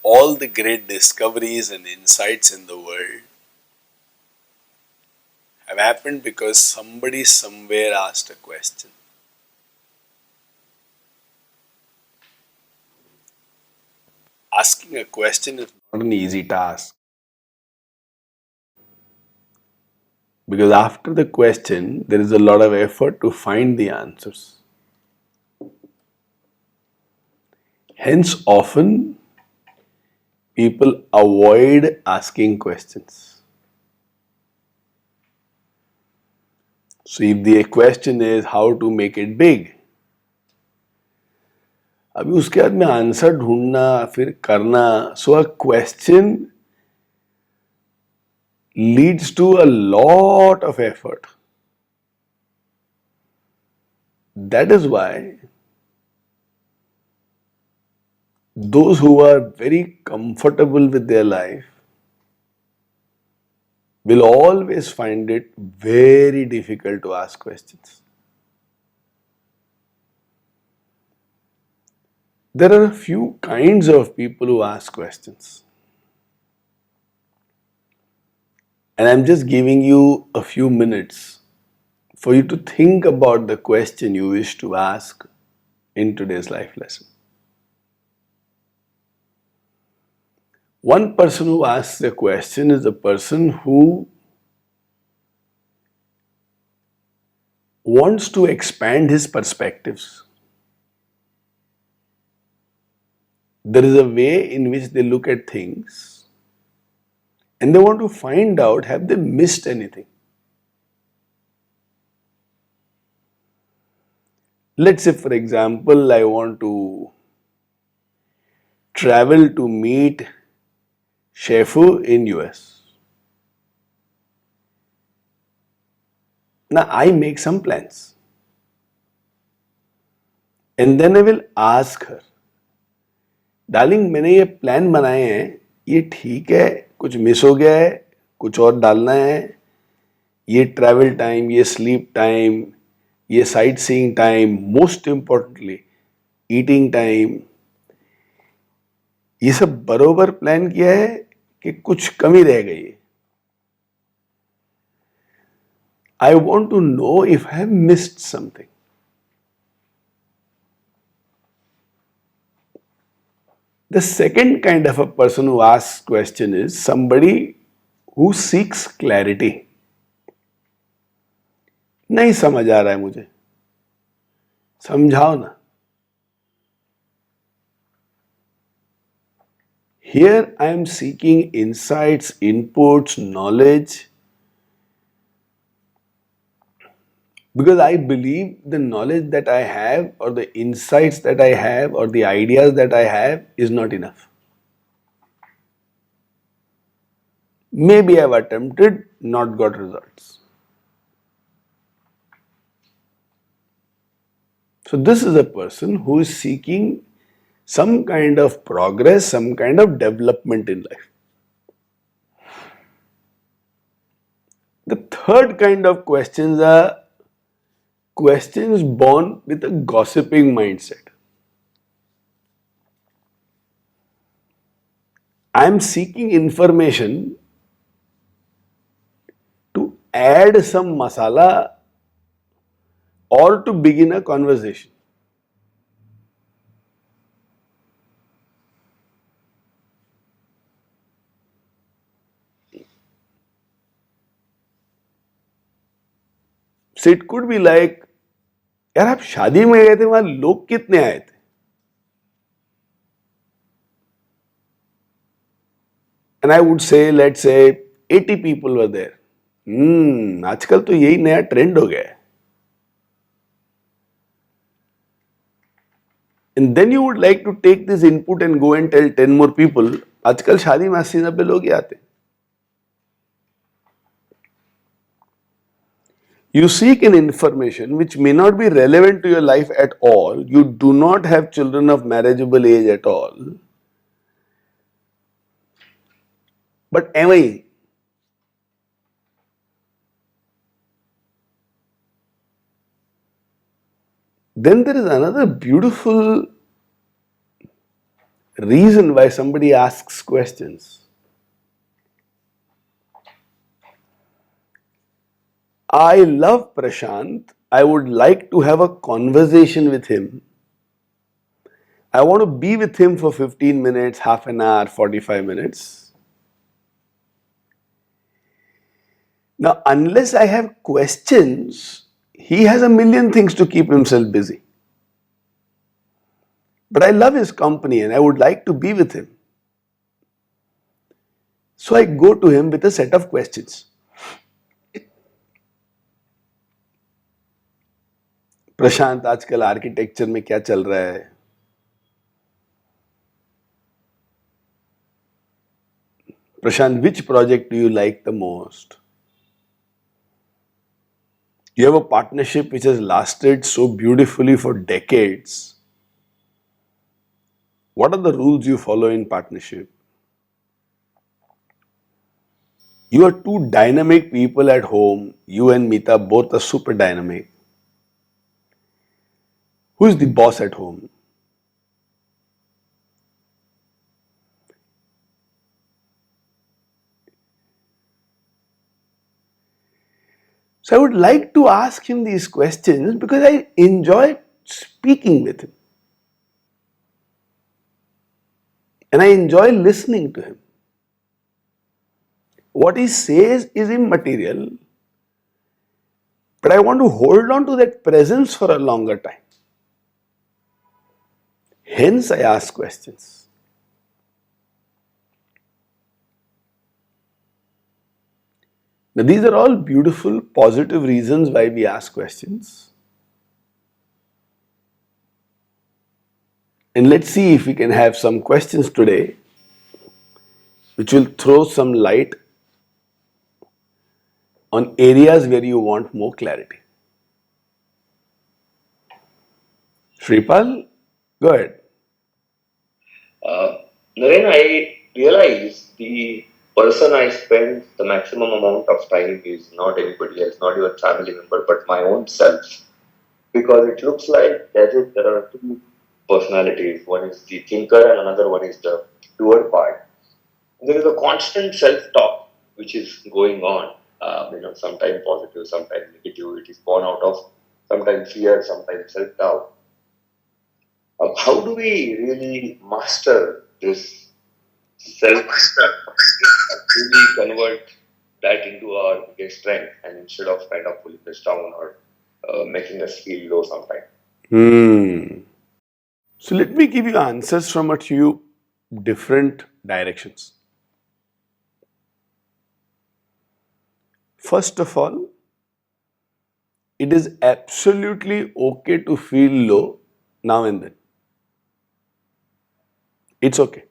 all the great discoveries and insights in the world have happened because somebody somewhere asked a question. Asking a question is not an easy task because after the question, there is a lot of effort to find the answers. Hence, often people avoid asking questions. So, if the question is how to make it big, अभी उसके बाद में answer ढूंढना फिर करना, so a question leads to a lot of effort. That is why those who are very comfortable with their life will always find it very difficult to ask questions. There are a few kinds of people who ask questions. And I'm just giving you a few minutes for you to think about the question you wish to ask in today's life lesson. One person who asks the question is a person who wants to expand his perspectives. There is a way in which they look at things and they want to find out, have they missed anything? Let's say, for example, I want to travel to meet Shefu in US. Now I make some plans and then I will ask her, darling मैंने ये plan बनाए हैं, ये ठीक है, कुछ miss हो गया है, कुछ और डालना है, ये ट्रैवल टाइम, ये स्लीप टाइम, ये sight seeing time, most importantly eating time, ये सब बरोबर प्लान किया है कि कुछ कमी रह गई है? I want to know if I have missed something. The second kind of a person who asks question is somebody who seeks clarity. नहीं समझ आ रहा है मुझे, समझाओ ना. Here I am seeking insights, inputs, knowledge, because I believe the knowledge that I have or the insights that I have or the ideas that I have is not enough. Maybe I have attempted, not got results. So this is a person who is seeking some kind of progress, some kind of development in life. The third kind of questions are questions born with a gossiping mindset. I am seeking information to add some masala or to begin a conversation. So it could be like, यार आप शादी में गए थे, वहां लोग कितने आए थे? And I would say, let's say 80 people were there. आजकल तो यही नया ट्रेंड हो गया है. And then you would like to take this input and go and tell 10 more people, आजकल शादी में 80-90 लोग ही आते. You seek an information which may not be relevant to your life at all. You do not have children of marriageable age at all. But am I? Then there is another beautiful reason why somebody asks questions. I love Prashant. I would like to have a conversation with him. I want to be with him for 15 minutes, half an hour, 45 minutes. Now, unless I have questions, he has a million things to keep himself busy. But I love his company and I would like to be with him. So I go to him with a set of questions. प्रशांत, आजकल architecture में क्या चल रहा है? Prashant, which project do you like the most? You have a partnership which has lasted so beautifully for decades. What are the rules you follow in partnership? You are two dynamic people at home. You and Meeta both are super dynamic. Who is the boss at home? So I would like to ask him these questions because I enjoy speaking with him. And I enjoy listening to him. What he says is immaterial, but I want to hold on to that presence for a longer time. Hence, I ask questions. Now, these are all beautiful, positive reasons why we ask questions. And let's see if we can have some questions today which will throw some light on areas where you want more clarity. Shripal, go ahead. Naren, I realize the person I spend the maximum amount of time is not anybody else, not your family member, but my own self. Because it looks like as if there are two personalities. One is the thinker and another one is the doer part. There is a constant self-talk which is going on. Sometimes positive, sometimes negative. It is born out of sometimes fear, sometimes self-doubt. How do we really master this self really convert that into our biggest strength and instead of kind of pulling us down or making us feel low sometimes? So let me give you answers from a few different directions. First of all, it is absolutely okay to feel low now and then. It's okay.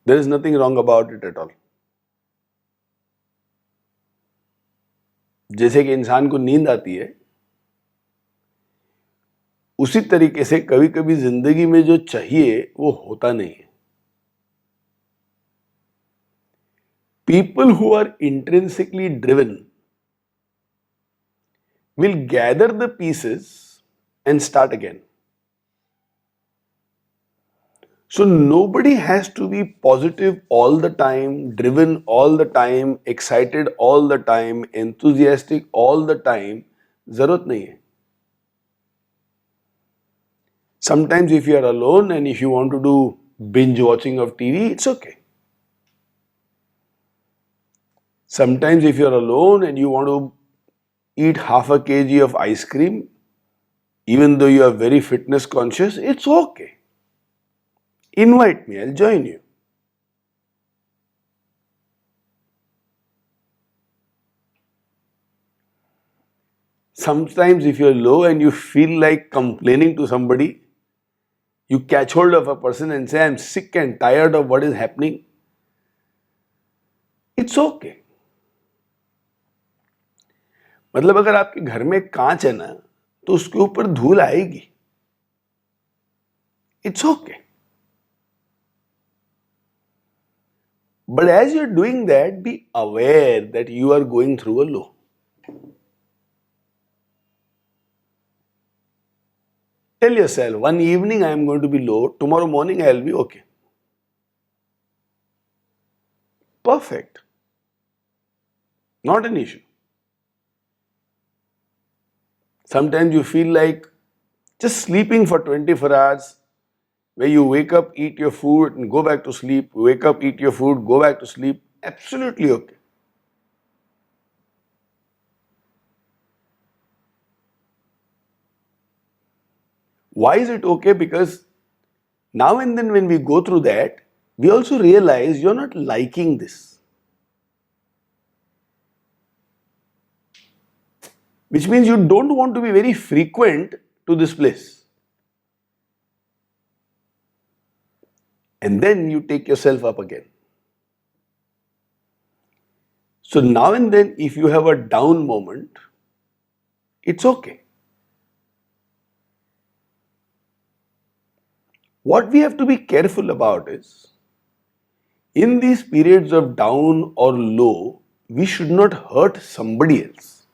There is nothing wrong about it at all. जैसे कि इंसान को नींद आती है, उसी तरीके से कभी कभी जिंदगी में जो चाहिए वो होता नहीं है. People who are intrinsically driven will gather the pieces and start again. So nobody has to be positive all the time, driven all the time, excited all the time, enthusiastic all the time. जरूरत नहीं है. Sometimes if you are alone and if you want to do binge watching of TV, it's okay. Sometimes if you are alone and you want to eat half a kg of ice cream, even though you are very fitness conscious, it's okay. Invite me, I'll join you. Sometimes if you're low and you feel like complaining to somebody, you catch hold of a person and say, I'm sick and tired of what is happening. It's okay. मतलब अगर आपके घर में कांच है ना, तो उसके ऊपर धूल आएगी. It's okay. But as you're doing that, be aware that you are going through a low. Tell yourself, one evening I am going to be low, tomorrow morning I will be okay. Perfect. Not an issue. Sometimes you feel like just sleeping for 24 hours, where you wake up, eat your food, and go back to sleep, wake up, eat your food, go back to sleep. Absolutely okay. Why is it okay? Because now and then when we go through that, we also realize you're not liking this. Which means you don't want to be very frequent to this place. And then you take yourself up again. So now and then, if you have a down moment, it's okay. What we have to be careful about is, in these periods of down or low, we should not hurt somebody else.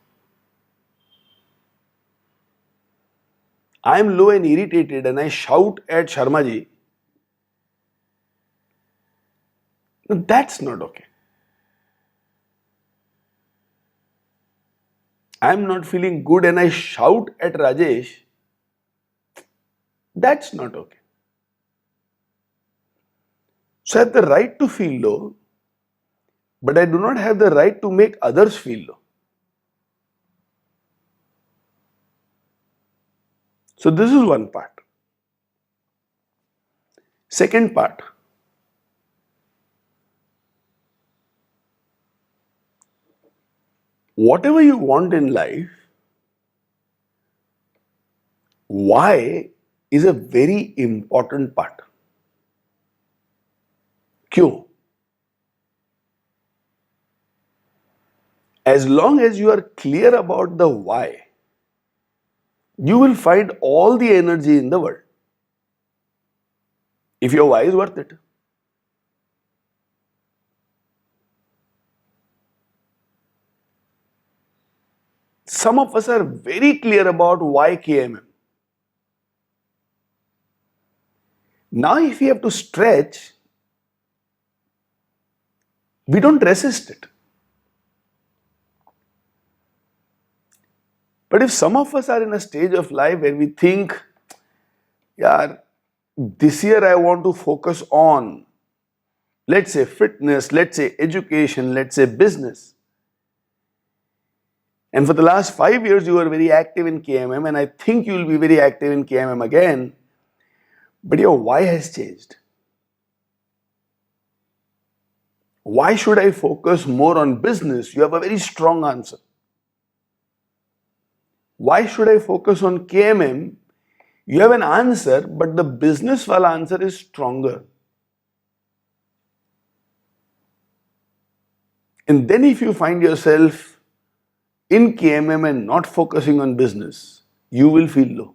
I am low and irritated and I shout at Sharmaji. No, that's not okay. I am not feeling good and I shout at Rajesh. That's not okay. So I have the right to feel low, but I do not have the right to make others feel low. So this is one part. Second part. Whatever you want in life, why is a very important part. क्यों? As long as you are clear about the why, you will find all the energy in the world. If your why is worth it. Some of us are very clear about why KMM. Now, if we have to stretch, we don't resist it. But if some of us are in a stage of life where we think, yeah, this year I want to focus on, let's say fitness, let's say education, let's say business. And for the last 5 years, you were very active in KMM, and I think you will be very active in KMM again. But your why has changed. Why should I focus more on business? You have a very strong answer. Why should I focus on KMM? You have an answer, but the business wala answer is stronger. And then if you find yourself in KMM and not focusing on business, you will feel low.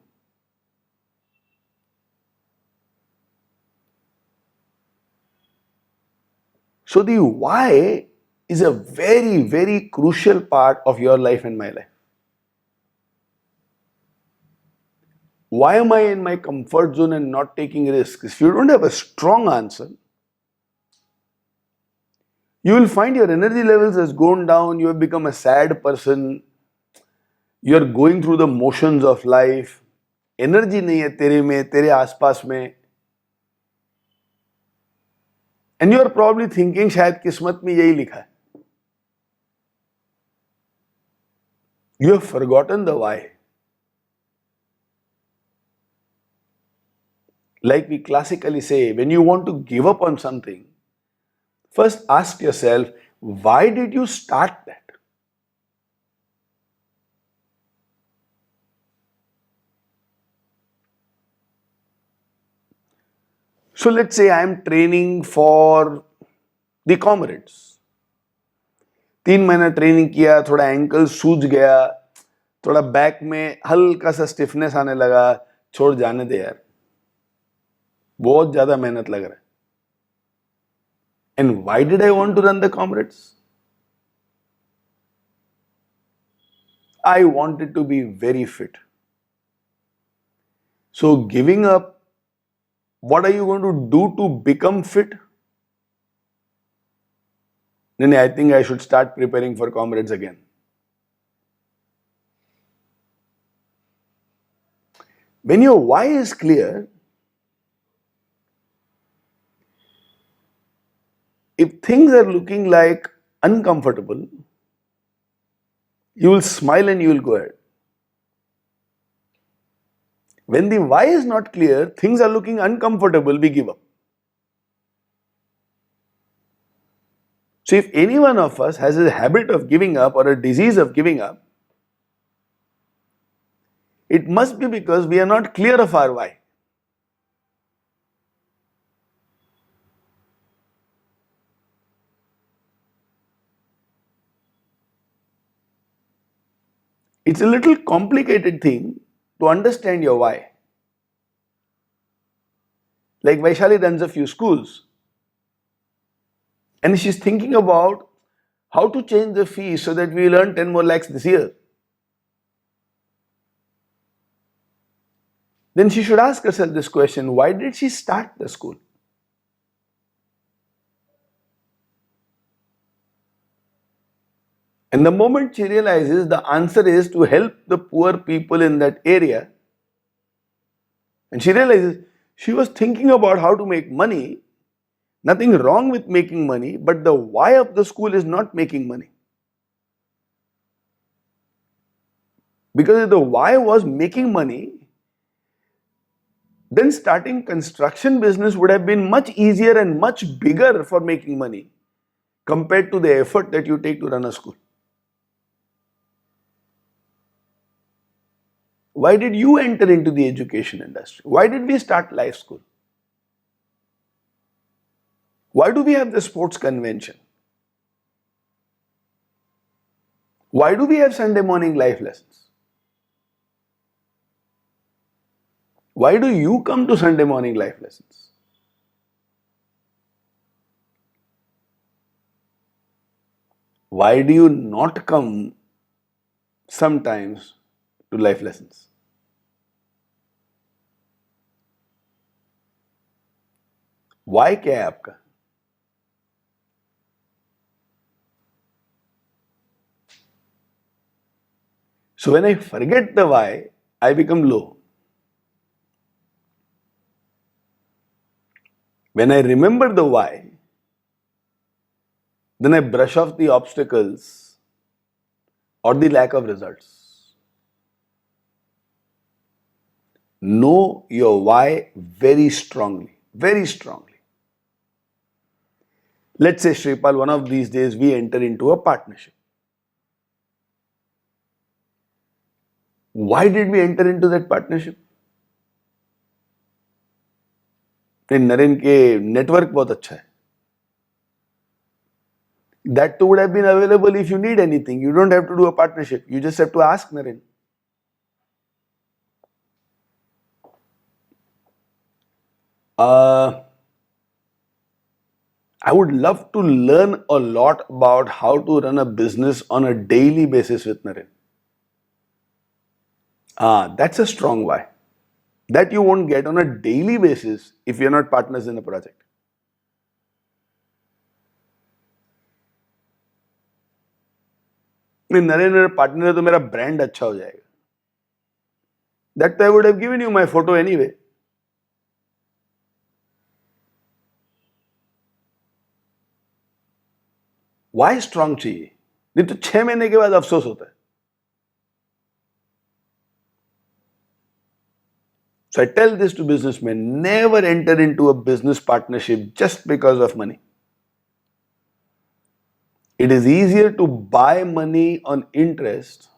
So the why is a very, very crucial part of your life and my life. Why am I in my comfort zone and not taking risks? If you don't have a strong answer, you will find your energy levels has gone down, you have become a sad person, you are going through the motions of life, energy nahi hai tere mein, tere aaspaas mein. And you are probably thinking, shayad kismat mein yahi likha hai. You have forgotten the why. Like we classically say, when you want to give up on something, first ask yourself, why did you start that? So let's say I am training for the comrades. 3 महीना training किया, थोड़ा ankle सूज गया, थोड़ा back में हल्का सा stiffness आने लगा, छोड़ जाने दे यार, बहुत ज्यादा मेहनत लग रहा है. And why did I want to run the comrades? I wanted to be very fit. So giving up, what are you going to do to become fit? Then I think I should start preparing for Comrades again. When your why is clear, if things are looking like uncomfortable, you will smile and you will go ahead. When the why is not clear, things are looking uncomfortable, we give up. So if any one of us has a habit of giving up or a disease of giving up, it must be because we are not clear of our why. It's a little complicated thing to understand your why. Like Vaishali runs a few schools and she's thinking about how to change the fees so that we will earn 10 more lakhs this year. Then she should ask herself this question: why did she start the school? And the moment she realizes the answer is to help the poor people in that area, and she realizes she was thinking about how to make money, nothing wrong with making money, but the why of the school is not making money. Because if the why was making money, then starting construction business would have been much easier and much bigger for making money compared to the effort that you take to run a school. Why did you enter into the education industry? Why did we start Life School? Why do we have the sports convention? Why do we have Sunday morning life lessons? Why do you come to Sunday morning life lessons? Why do you not come sometimes to life lessons? Why क्या है आपका? So when I forget the why, I become low. When I remember the why, then I brush off the obstacles or the lack of results. Know your why very strongly, very strongly. Let's say, Shripal, one of these days we enter into a partnership. Why did we enter into that partnership? Naren के network बहुत अच्छा है. That too would have been available if you need anything. You don't have to do a partnership. You just have to ask Naren. I would love to learn a lot about how to run a business on a daily basis with Naren. That's a strong why. That you won't get on a daily basis if you're not partners in a project. Naren मेरा partner है तो मेरा brand अच्छा हो जाएगा. That I would have given you my photo anyway. Why strong चाहिए? नहीं तो 6 महीने के बाद अफसोस होता है. So I tell this to businessmen: never enter into a business partnership just because of money. It is easier to buy money on interest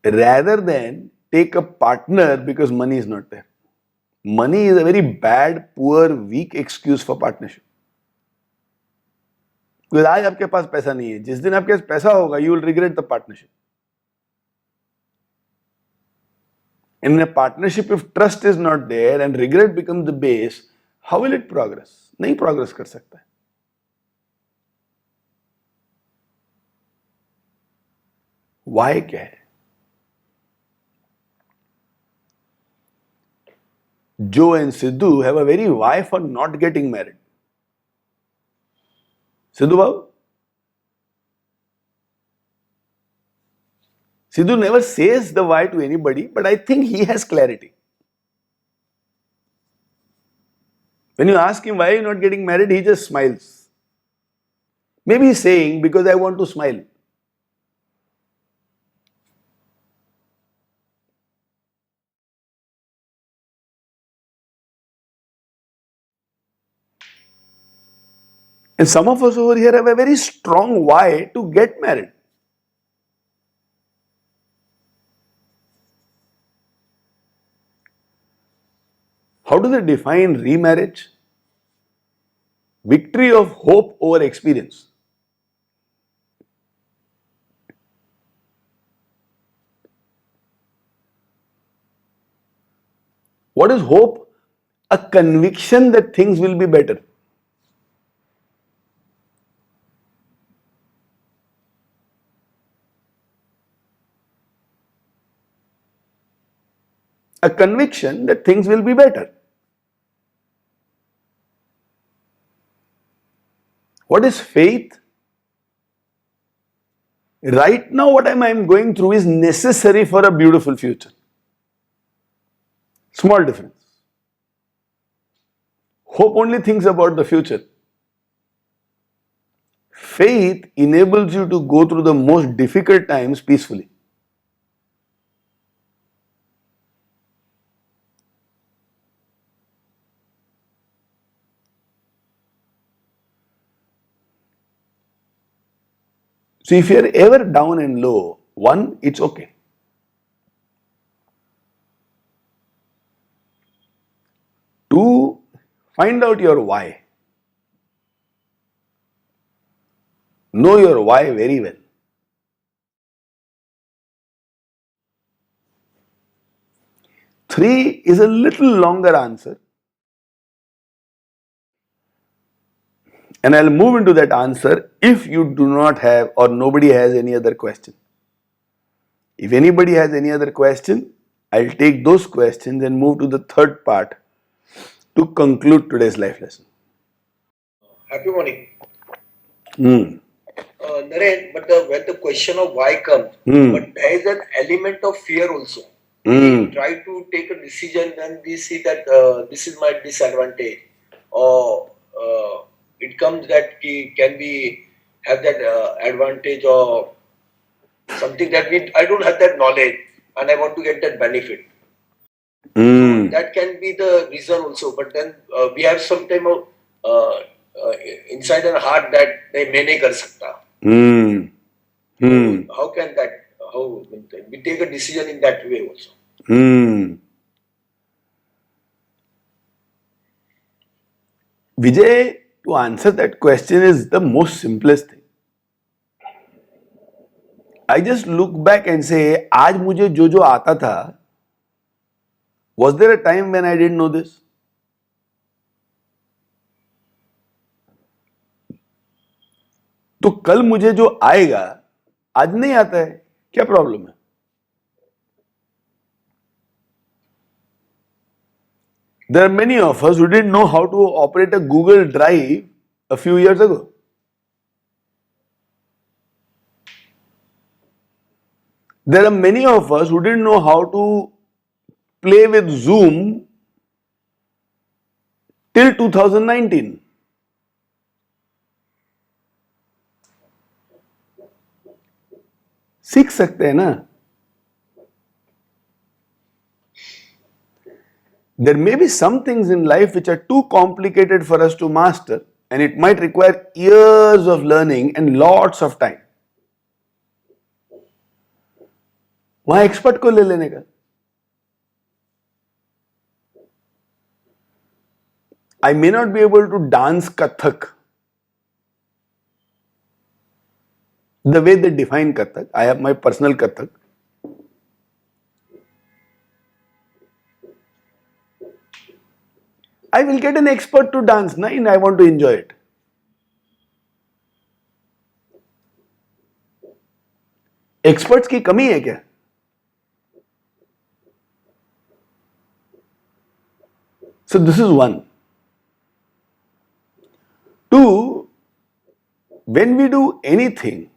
rather than take a partner because money is not there. Money is a very bad, poor, weak excuse for partnership. Because आज आपके पास पैसा नहीं है, जिस दिन आपके पास पैसा होगा, you will regret the partnership. In a partnership, if trust is not there and regret becomes the base, how will it progress? नहीं progress कर सकता है. Why क्या है? Joe and Sidhu have a very why for not getting married. Sidhu Babu? Sidhu never says the why to anybody, but I think he has clarity. When you ask him why are you not getting married, he just smiles. Maybe he's saying because I want to smile. And some of us over here have a very strong why to get married. How do they define remarriage? Victory of hope over experience. What is hope? A conviction that things will be better. A conviction that things will be better. What is faith? Right now, what I'm going through is necessary for a beautiful future. Small difference. Hope only thinks about the future. Faith enables you to go through the most difficult times peacefully. So if you're ever down and low, one, it's okay. Two, find out your why. Know your why very well. Three is a little longer answer. And I'll move into that answer if you do not have or nobody has any other question. If anybody has any other question, I'll take those questions and move to the third part to conclude today's life lesson. Happy morning. Hmm. Naren, but when the question of why comes, but there is an element of fear also. Hmm. We try to take a decision and we see that this is my disadvantage, or it comes that can we have that advantage or something that I don't have that knowledge and I want to get that benefit. Hmm. That can be the reason also. But then we have some type of inside our heart that they may nahi kar sakta. Hmm. Hmm. How can that? How we take a decision in that way also? Hmm. Vijay, to answer that question is the most simplest thing. I just look back and say, आज मुझे जो जो आता था, was there a time when I didn't know this? तो कल मुझे जो आएगा, आज नहीं आता है, क्या प्रॉब्लम है? There are many of us who didn't know how to operate a Google Drive a few years ago. There are many of us who didn't know how to play with Zoom till 2019. सीख सकते हैं ना? There may be some things in life which are too complicated for us to master, and it might require years of learning and lots of time. वहां expert को ले लेने का. I may not be able to dance Kathak the way they define Kathak. I have my personal Kathak. I will get an expert to dance, and I want to enjoy it. Experts की कमी है क्या? So this is one. Two, when we do anything,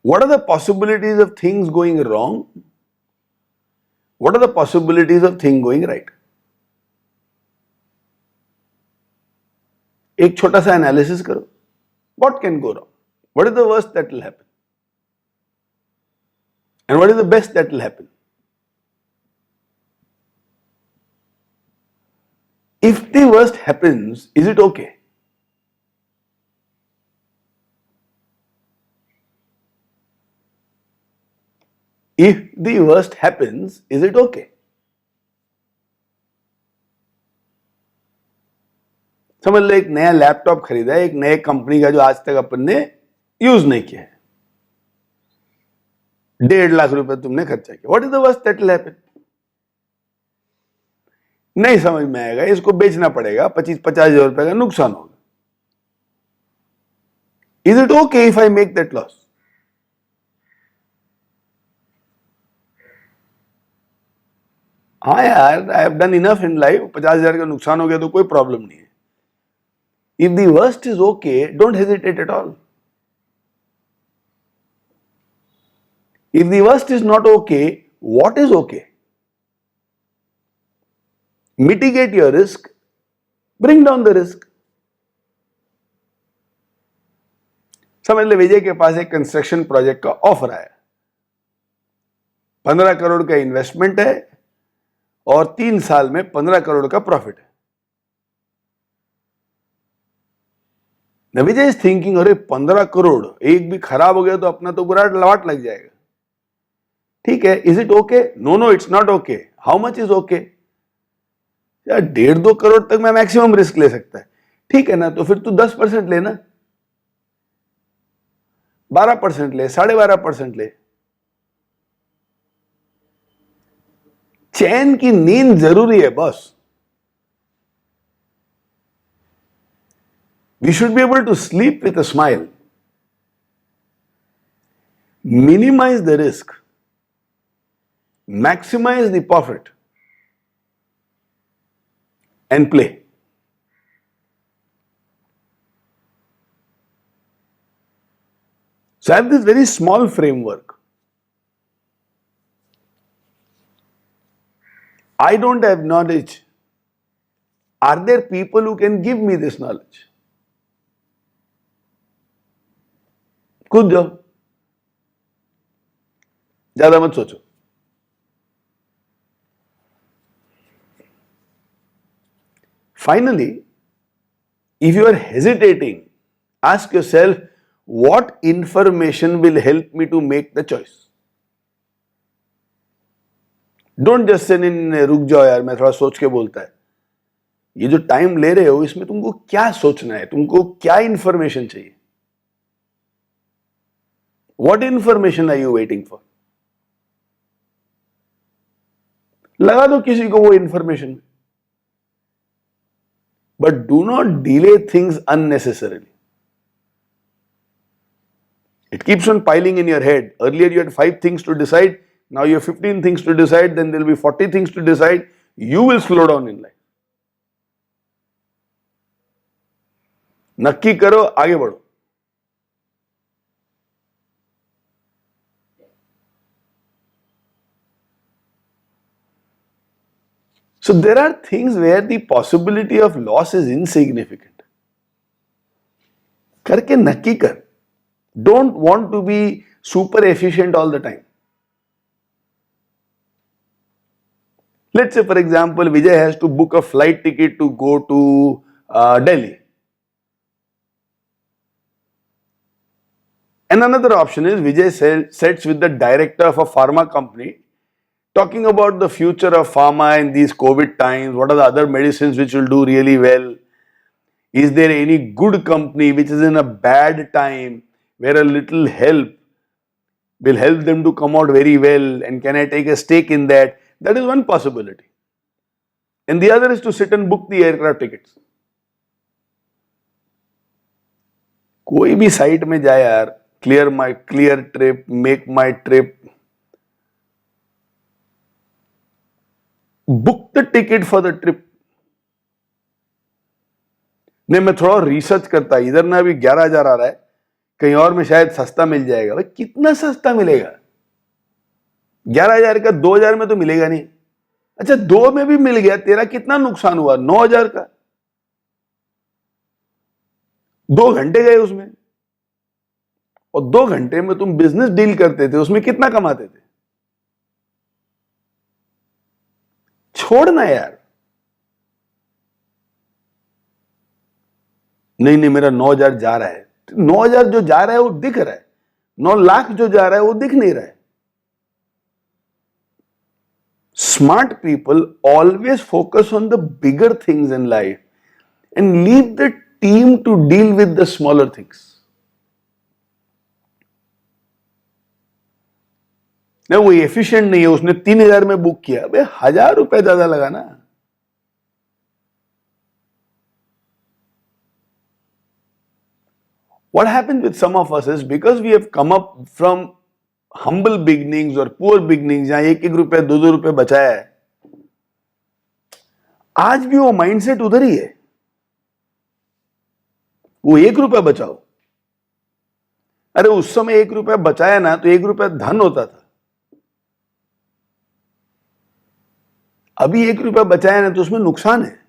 what are the possibilities of things going wrong? What are the possibilities of things going right? एक छोटा सा analysis करो. What can go wrong? What is the worst that will happen? And what is the best that will happen? If the worst happens, is it okay? If the worst happens, is it okay? समझ लो एक नया laptop खरीदा है एक नए company का जो आज तक अपन ने यूज नहीं किया है. 1.5 लाख रुपए तुमने खर्चा किया. What is the worst that will happen? नहीं समझ में आएगा, इसको बेचना पड़ेगा, 25-50 हजार रुपए का नुकसान होगा. Is it okay if I make that loss? हाँ यार, I have done enough in life, 50 हजार का नुकसान हो गया तो कोई प्रॉब्लम नहीं है. If the worst is okay, don't hesitate at all. If the worst is not okay, what is okay? Mitigate your risk, bring down the risk. समझ ले विजय के पास एक कंस्ट्रक्शन प्रोजेक्ट का ऑफर आया, 15 करोड़ का इन्वेस्टमेंट है और 3 साल में 15 करोड़ का प्रॉफिट है. Now Vijay is thinking, अरे 15 करोड़ एक भी खराब हो गया तो अपना तो बुरा लवाट लग जाएगा. ठीक है, is it okay? No no, it's not okay. How much is okay? यार 1.5-2 करोड़ तक मैं मैक्सिमम रिस्क ले सकता है. ठीक है ना, तो फिर तू 10% लेना, 12% ले, 12.5% ले. चैन की नींद जरूरी है boss. We should be able to sleep with a smile. Minimize the risk. Maximize the profit. And play. So I have this very small framework. I don't have knowledge. Are there people who can give me this knowledge? कूद जाओ, ज्यादा मत सोचो. Finally, if you are hesitating, ask yourself, what information will help me to make the choice? Don't just say नहीं रुक जाओ यार, मैं थोड़ा सोच के बोलता है. ये जो टाइम ले रहे हो इसमें तुमको क्या सोचना है, तुमको क्या इंफॉर्मेशन चाहिए? What information are you waiting for? लगा दो किसी को वो information, but do not delay things unnecessarily. It keeps on piling in your head. Earlier you had 5 things to decide, now you have 15 things to decide, then there will be 40 things to decide. You will slow down in life. नक्की करो, आगे बढ़ो. So there are things where the possibility of loss is insignificant. करके नक्की कर. Don't want to be super efficient all the time. Let's say for example, Vijay has to book a flight ticket to go to Delhi. And another option is Vijay sits with the director of a pharma company talking about the future of pharma in these COVID times. What are the other medicines which will do really well? Is there any good company which is in a bad time where a little help will help them to come out very well, and can I take a stake in that? That is one possibility. And the other is to sit and book the aircraft tickets. कोई भी site में जाए यार, clear trip, make my trip, book the ticket for the trip. नहीं, मैं थोड़ा research करता, इधर ना अभी 11,000 आ रहा है, कहीं और में शायद सस्ता मिल जाएगा। भाई कितना सस्ता मिलेगा? 11,000 का 2,000 में तो मिलेगा नहीं। अच्छा, 2 में भी मिल गया, तेरा कितना नुकसान हुआ? 9,000 का। 2 घंटे गए उसमें, और 2 घंटे में तुम बिजनेस डील करते थे, उसमें कितना कमाते थे? छोड़ना यार। नहीं नहीं, मेरा 9,000 जा रहा है। 9,000 जो जा रहा है वो दिख रहा है, 9 लाख जो जा रहा है वो दिख नहीं रहा है। Smart people always focus on the bigger things in life and leave the team to deal with the smaller things. नहीं, वो एफिशिएंट नहीं है, उसने 3,000 में बुक किया, अबे 1,000 रुपए ज्यादा लगा ना। What happens with some of us is because we have come up from humble beginnings or poor beginnings, जहां 1-1 रुपए 2-2 रुपए बचाया है, आज भी वो माइंडसेट उधर ही है। वो 1 रुपया बचाओ। अरे उस समय 1 रुपया बचाया ना तो 1 रुपया धन होता था। अभी 1 रुपया बचाया ना तो उसमें नुकसान है।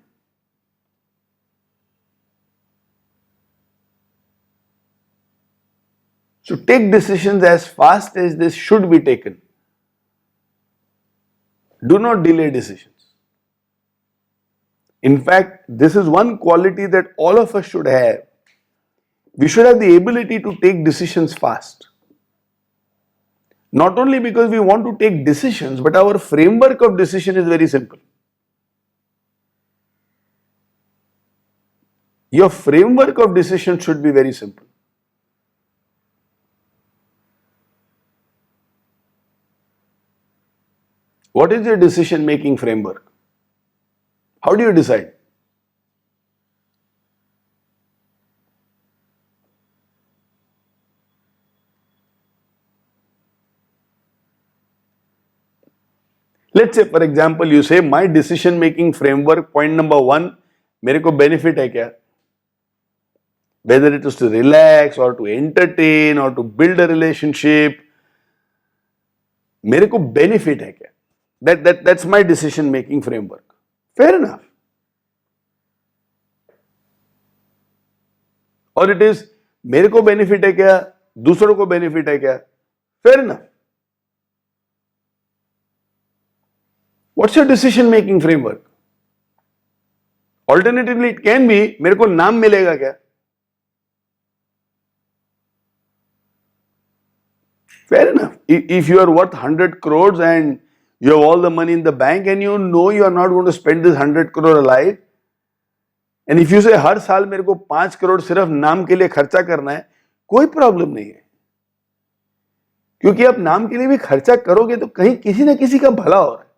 So take decisions as fast as this should be taken. Do not delay decisions. In fact, this is one quality that all of us should have. We should have the ability to take decisions fast. Not only because we want to take decisions, but our framework of decision is very simple. Your framework of decision should be very simple. What is your decision making framework? How do you decide? Let's say, for example, you say my decision making framework, point number 1, मेरे को benefit है क्या? Whether it is to relax or to entertain or to build a relationship, मेरे को benefit है क्या? That's my decision making framework. Fair enough. Or it is मेरे को benefit है क्या? दूसरों को benefit है क्या? Fair enough. What's your decision making framework? Alternatively, it can be मेरे को नाम मिलेगा क्या? Fair enough. If you are worth 100 crores and you have all the money in the bank and you know you are not going to spend this 100 crore alive, and if you say हर साल मेरे को 5 करोड़ सिर्फ नाम के लिए खर्चा करना है, कोई प्रॉब्लम नहीं है, क्योंकि आप नाम के लिए भी खर्चा करोगे तो कहीं किसी ना किसी का भला हो रहा है।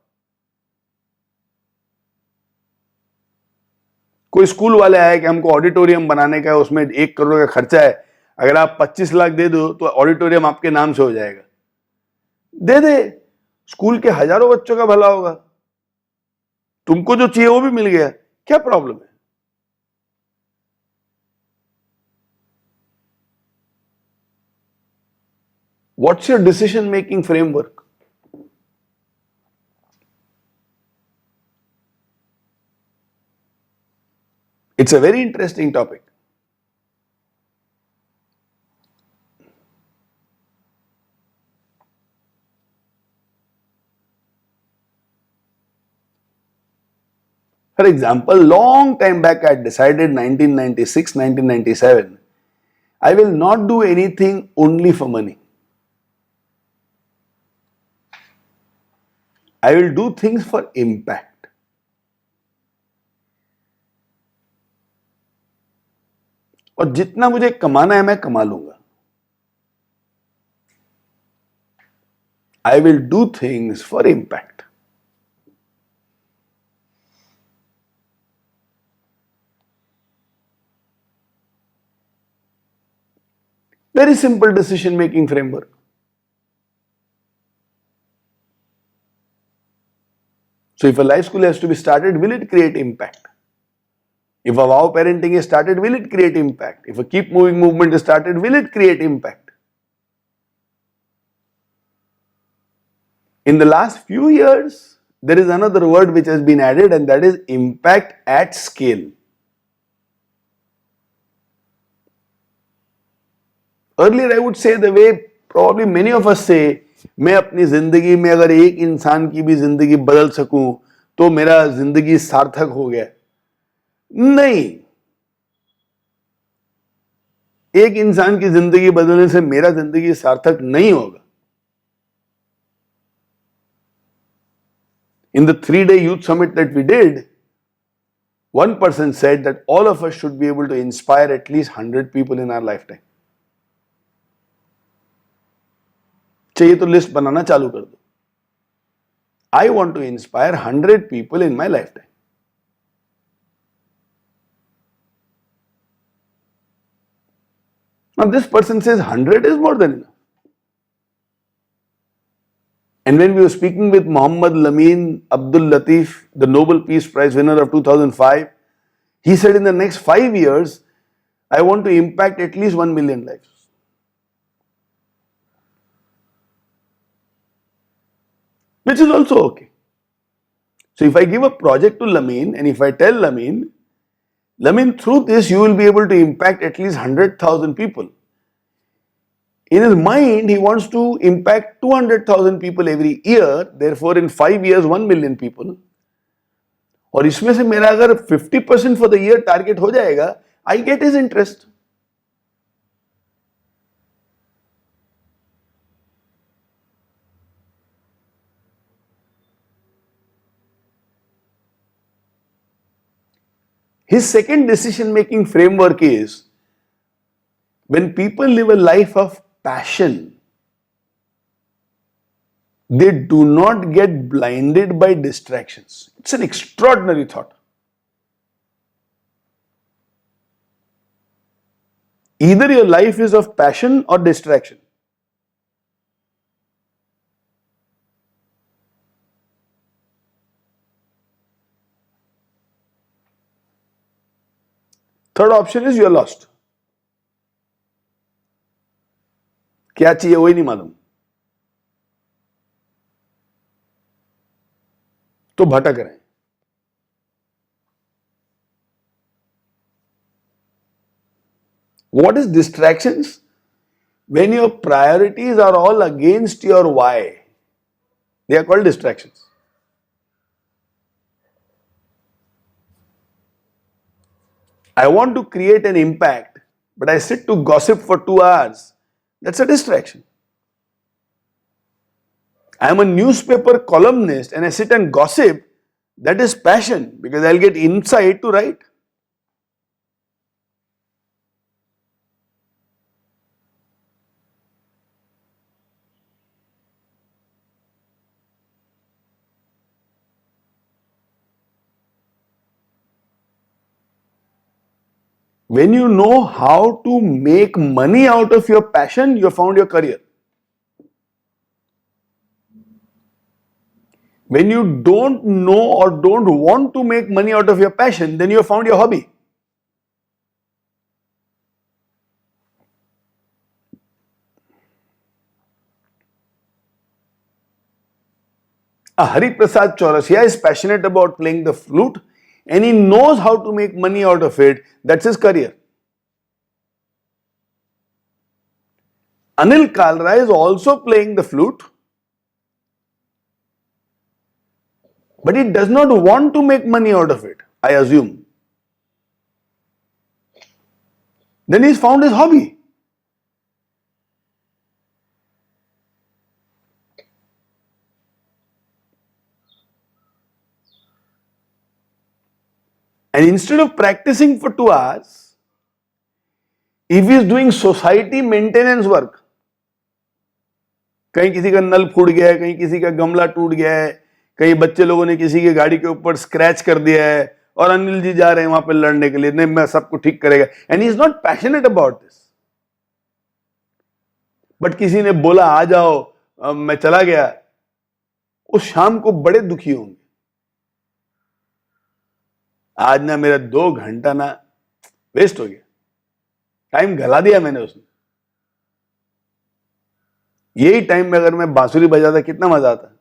कोई स्कूल वाले आए कि हमको ऑडिटोरियम बनाने का है, उसमें 1 करोड़ का खर्चा है, अगर आप 25 लाख दे दो तो ऑडिटोरियम आपके नाम से हो जाएगा। दे दे, स्कूल के हजारों बच्चों का भला होगा, तुमको जो चाहिए वो भी मिल गया, क्या प्रॉब्लम है? What's your decision making framework? It's a very interesting topic. For example, long time back I decided 1996, 1997, I will not do anything only for money. I will do things for impact. और जितना मुझे कमाना है मैं कमा लूंगा. I will do things for impact. Very simple decision making framework. So if a life school has to be started, will it create impact? If a wow parenting is started, will it create impact? If a keep moving movement is started, will it create impact? In the last few years, there is another word which has been added, and that is impact at scale. Earlier I would say the way probably many of us say, मैं अपनी जिंदगी में अगर एक इंसान की भी जिंदगी बदल सकूं तो मेरा जिंदगी सार्थक हो गया. नहीं, एक इंसान की जिंदगी बदलने से मेरा जिंदगी सार्थक नहीं होगा. In the 3-day youth summit that we did, one person said that all of us should be able to inspire at least 100 people in our lifetime. चाहिए तो लिस्ट बनाना चालू कर दो. I want to inspire 100 people in my lifetime. Now this person says 100 is more than enough. And when we were speaking with Muhammad Lameen Abdul Latif, the Nobel Peace Prize winner of 2005, he said in the next 5 years, I want to impact at least 1 million lives. Which is also okay. So if I give a project to Lameen and if I tell Lameen, through this you will be able to impact at least 100,000 people. In his mind, he wants to impact 200,000 people every year, therefore in 5 years 1 million people. और इसमें से मेरा अगर 50% for the year target हो जाएगा, I get his interest. His second decision-making framework is, when people live a life of passion, they do not get blinded by distractions. It's an extraordinary thought. Either your life is of passion or distraction. Third option is you are lost. क्या चाहिए वही नहीं मालूम, तो भटक रहे हैं. What is distractions? When your priorities are all against your why, they are called distractions. I want to create an impact, but I sit to gossip for 2 hours. That's a distraction. I am a newspaper columnist and I sit and gossip. That is passion, because I'll get insight to write. When you know how to make money out of your passion, you have found your career. When you don't know or don't want to make money out of your passion, then you have found your hobby. Hari Prasad Chaurasia is passionate about playing the flute and he knows how to make money out of it. That's his career. Anil Kalra is also playing the flute, but he does not want to make money out of it, I assume. Then he's found his hobby. And instead of practicing for 2 hours, if he is doing society maintenance work, कहीं किसी का नल फूट गया है, कहीं किसी का गमला टूट गया है, कहीं बच्चे लोगों ने किसी की गाड़ी के ऊपर स्क्रैच कर दिया है और अनिल जी जा रहे हैं वहां पे लड़ने के लिए, नहीं मैं सबको ठीक करेगा. And he is not passionate about this, but किसी ने बोला आ जाओ, मैं चला गया, उस शाम को बड़े दुखी होंगे. आज ना मेरा 2 घंटा ना वेस्ट हो गया, टाइम गला दिया मैंने उसमें। यही टाइम में अगर मैं बांसुरी बजाता कितना मजा आता।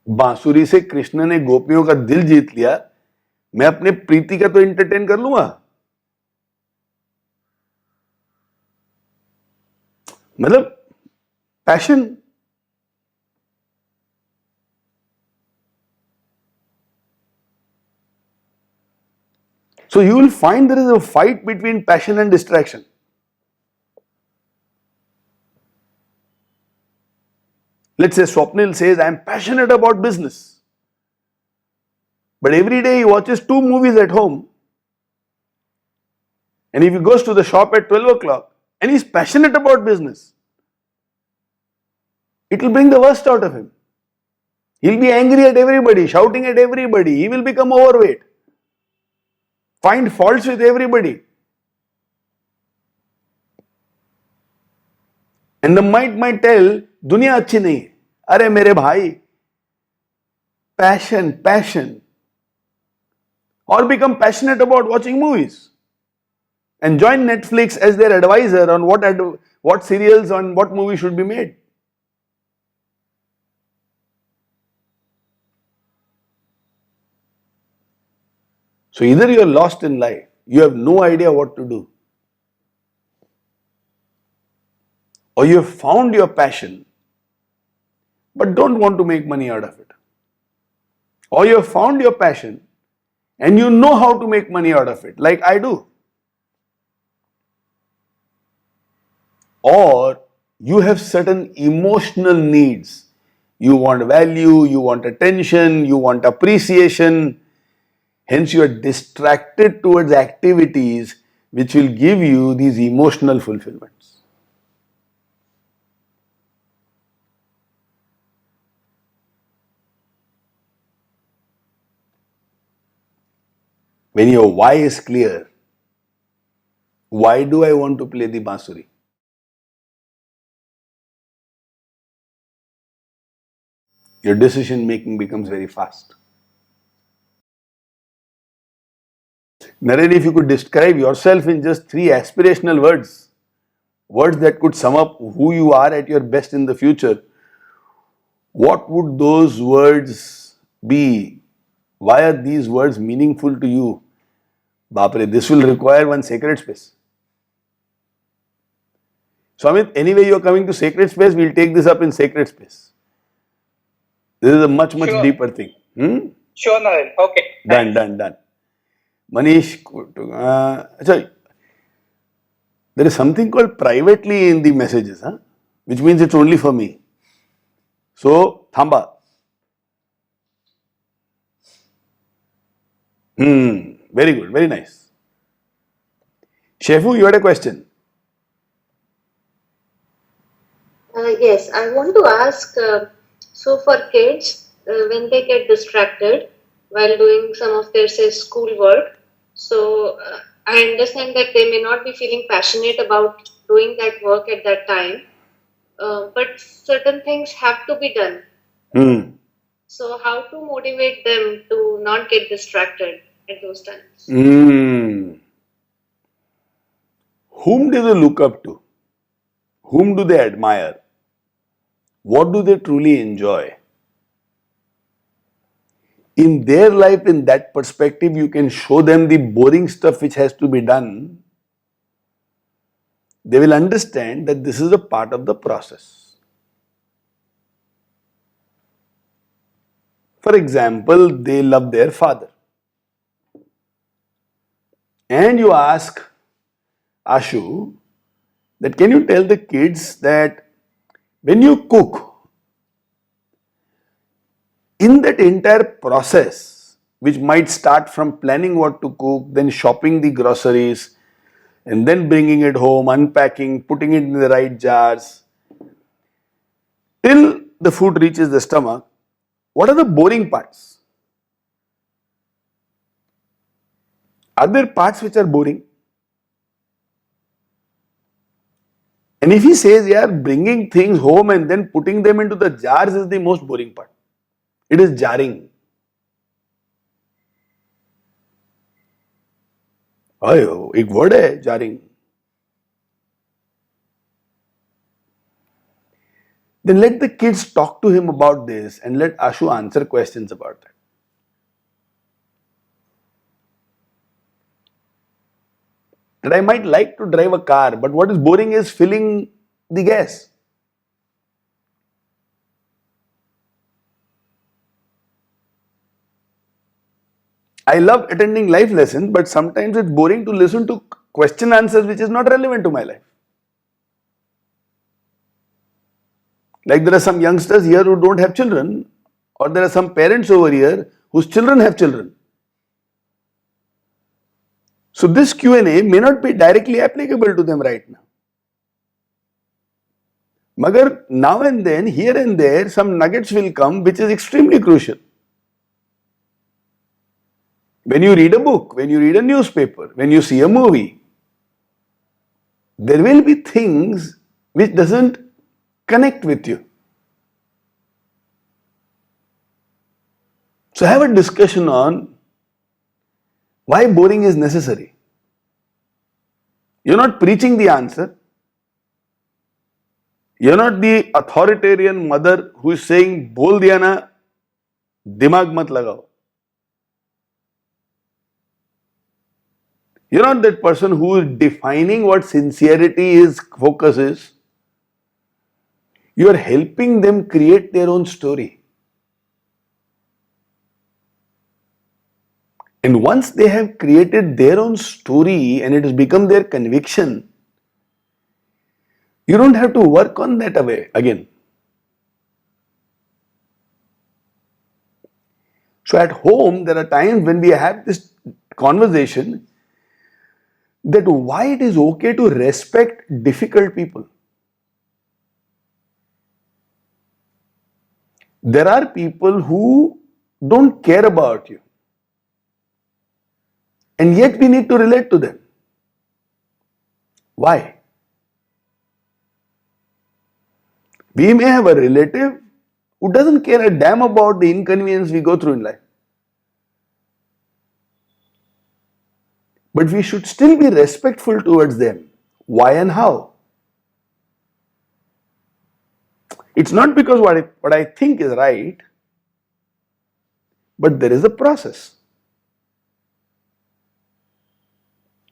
बांसुरी से कृष्ण ने गोपियों का दिल जीत लिया, मैं अपने प्रीति का तो एंटरटेन कर लूंगा। मतलब passion. So you will find there is a fight between passion and distraction. Let's say Swapnil says, I am passionate about business. But every day he watches 2 movies at home. And if he goes to the shop at 12 o'clock and he's passionate about business, it will bring the worst out of him. He'll be angry at everybody, shouting at everybody. He will become overweight. Find faults with everybody. And the mind might tell, दुनिया अच्छी नहीं है। अरे मेरे भाई, passion. Or become passionate about watching movies. And join Netflix as their advisor on what serials and what movies should be made. So either you are lost in life, you have no idea what to do, or you have found your passion but don't want to make money out of it. Or you have found your passion and you know how to make money out of it, like I do. Or you have certain emotional needs. You want value, you want attention, you want appreciation. Hence, you are distracted towards activities which will give you these emotional fulfillments. When your why is clear, why do I want to play the bansuri? Your decision making becomes very fast. Naren, if you could describe yourself in just 3 aspirational words that could sum up who you are at your best in the future, what would those words be? Why are these words meaningful to you? Bapre, this will require one sacred space. So, Amit, anyway you are coming to sacred space, we'll take this up in sacred space. This is a much Sure. deeper thing. Sure, Naren. Okay. Done. Manish, there is something called privately in the messages, which means it's only for me. So, Thamba. Very good, very nice. Shefu, you had a question. Yes, I want to ask, so for kids, when they get distracted while doing some of their, say, schoolwork, so I understand that they may not be feeling passionate about doing that work at that time, but certain things have to be done. So how to motivate them to not get distracted at those times? Whom do they look up to? Whom do they admire? What do they truly enjoy? In their life, in that perspective, you can show them the boring stuff which has to be done. They will understand that this is a part of the process. For example, they love their father. And you ask Ashu that can you tell the kids that when you cook, in that entire process, which might start from planning what to cook, then shopping the groceries, and then bringing it home, unpacking, putting it in the right jars, till the food reaches the stomach, what are the boring parts? Are there parts which are boring? And And if he says, yeah, bringing things home and then putting them into the jars is the most boring part. It is jarring. Oh, एक word है jarring. Then let the kids talk to him about this and let Ashu answer questions about that. That I might like to drive a car, but what is boring is filling the gas. I love attending life lessons, but sometimes it's boring to listen to question answers which is not relevant to my life. Like there are some youngsters here who don't have children, or there are some parents over here whose children have children. So this Q&A may not be directly applicable to them right now. Magar now and then, here and there, some nuggets will come which is extremely crucial. When you read a book, when you read a newspaper, when you see a movie, there will be things which doesn't connect with you. So have a discussion on why boring is necessary. You're not preaching the answer. You're not the authoritarian mother who is saying, bol diya na, dimag mat lagao. You're not that person who is defining what sincerity is, focus is. You are helping them create their own story. And once they have created their own story and it has become their conviction, you don't have to work on that away again. So at home, there are times when we have this conversation that why it is okay to respect difficult people. There are people who don't care about you, and yet we need to relate to them. Why? We may have a relative who doesn't care a damn about the inconvenience we go through in life. But we should still be respectful towards them. Why and how? It's not because what I think is right, but there is a process.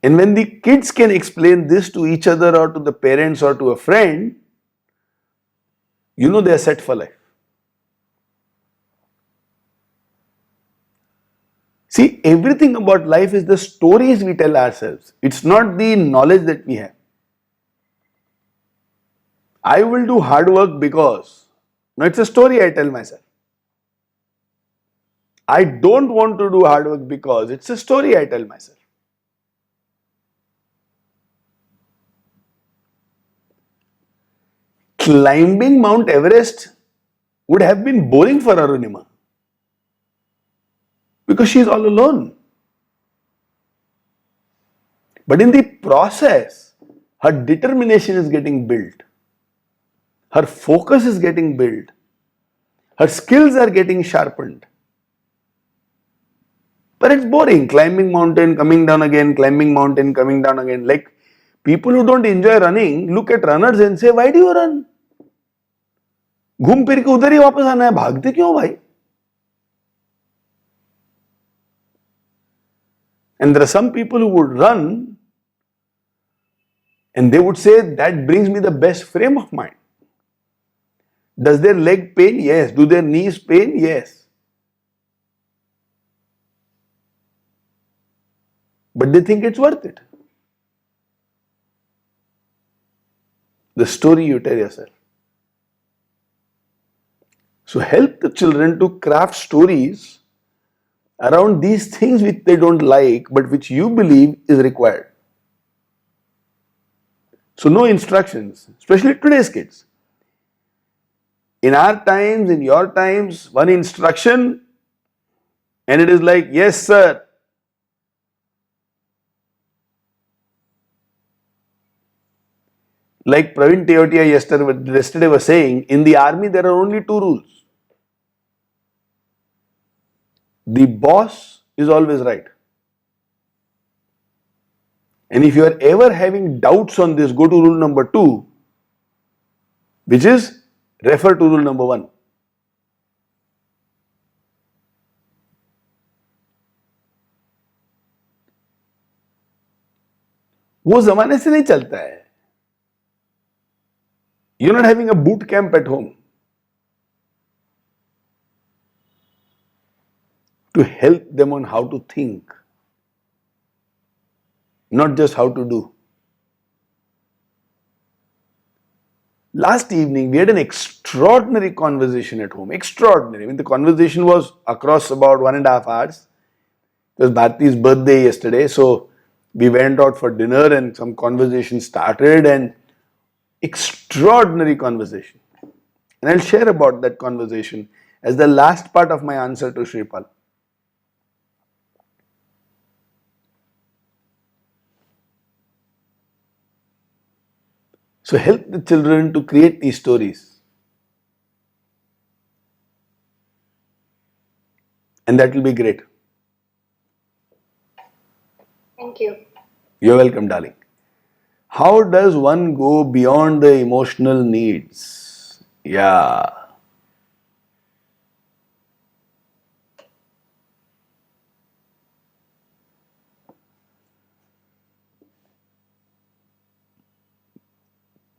And when the kids can explain this to each other or to the parents or to a friend, you know they are set for life. See, everything about life is the stories we tell ourselves. It's not the knowledge that we have. I will do hard work because. No, it's a story I tell myself. I don't want to do hard work because. It's a story I tell myself. Climbing Mount Everest would have been boring for Arunima because she is all alone. But in the process, her determination is getting built. Her focus is getting built. Her skills are getting sharpened. But it's boring. Climbing mountain, coming down again, climbing mountain, coming down again. Like people who don't enjoy running look at runners and say, why do you run? घूम फिर के उधर ही वापस आना है, भागते क्यों भाई? And there are some people who would run and they would say that brings me the best frame of mind. Does their leg pain? Yes. Do their knees pain? Yes. But they think it's worth it. The story you tell yourself. So help the children to craft stories around these things which they don't like but which you believe is required. So no instructions, especially today's kids. In our times, in your times, one instruction and it is like, yes sir. Like Praveen Teotia yesterday was saying, in the army there are only two rules. The boss is always right. And if you are ever having doubts on this, go to rule number 2, which is refer to rule number 1. वो जमाने से नहीं चलता है. You're not having a boot camp at home to help them on how to think, not just how to do. Last evening, we had an extraordinary conversation at home. Extraordinary. I mean, the conversation was across about 1.5 hours. It was Bharti's birthday yesterday, so we went out for dinner and some conversation started, and extraordinary conversation. And I'll share about that conversation as the last part of my answer to Shripal. So help the children to create these stories. And that will be great. Thank you. You're welcome, darling. How does one go beyond the emotional needs? Yeah.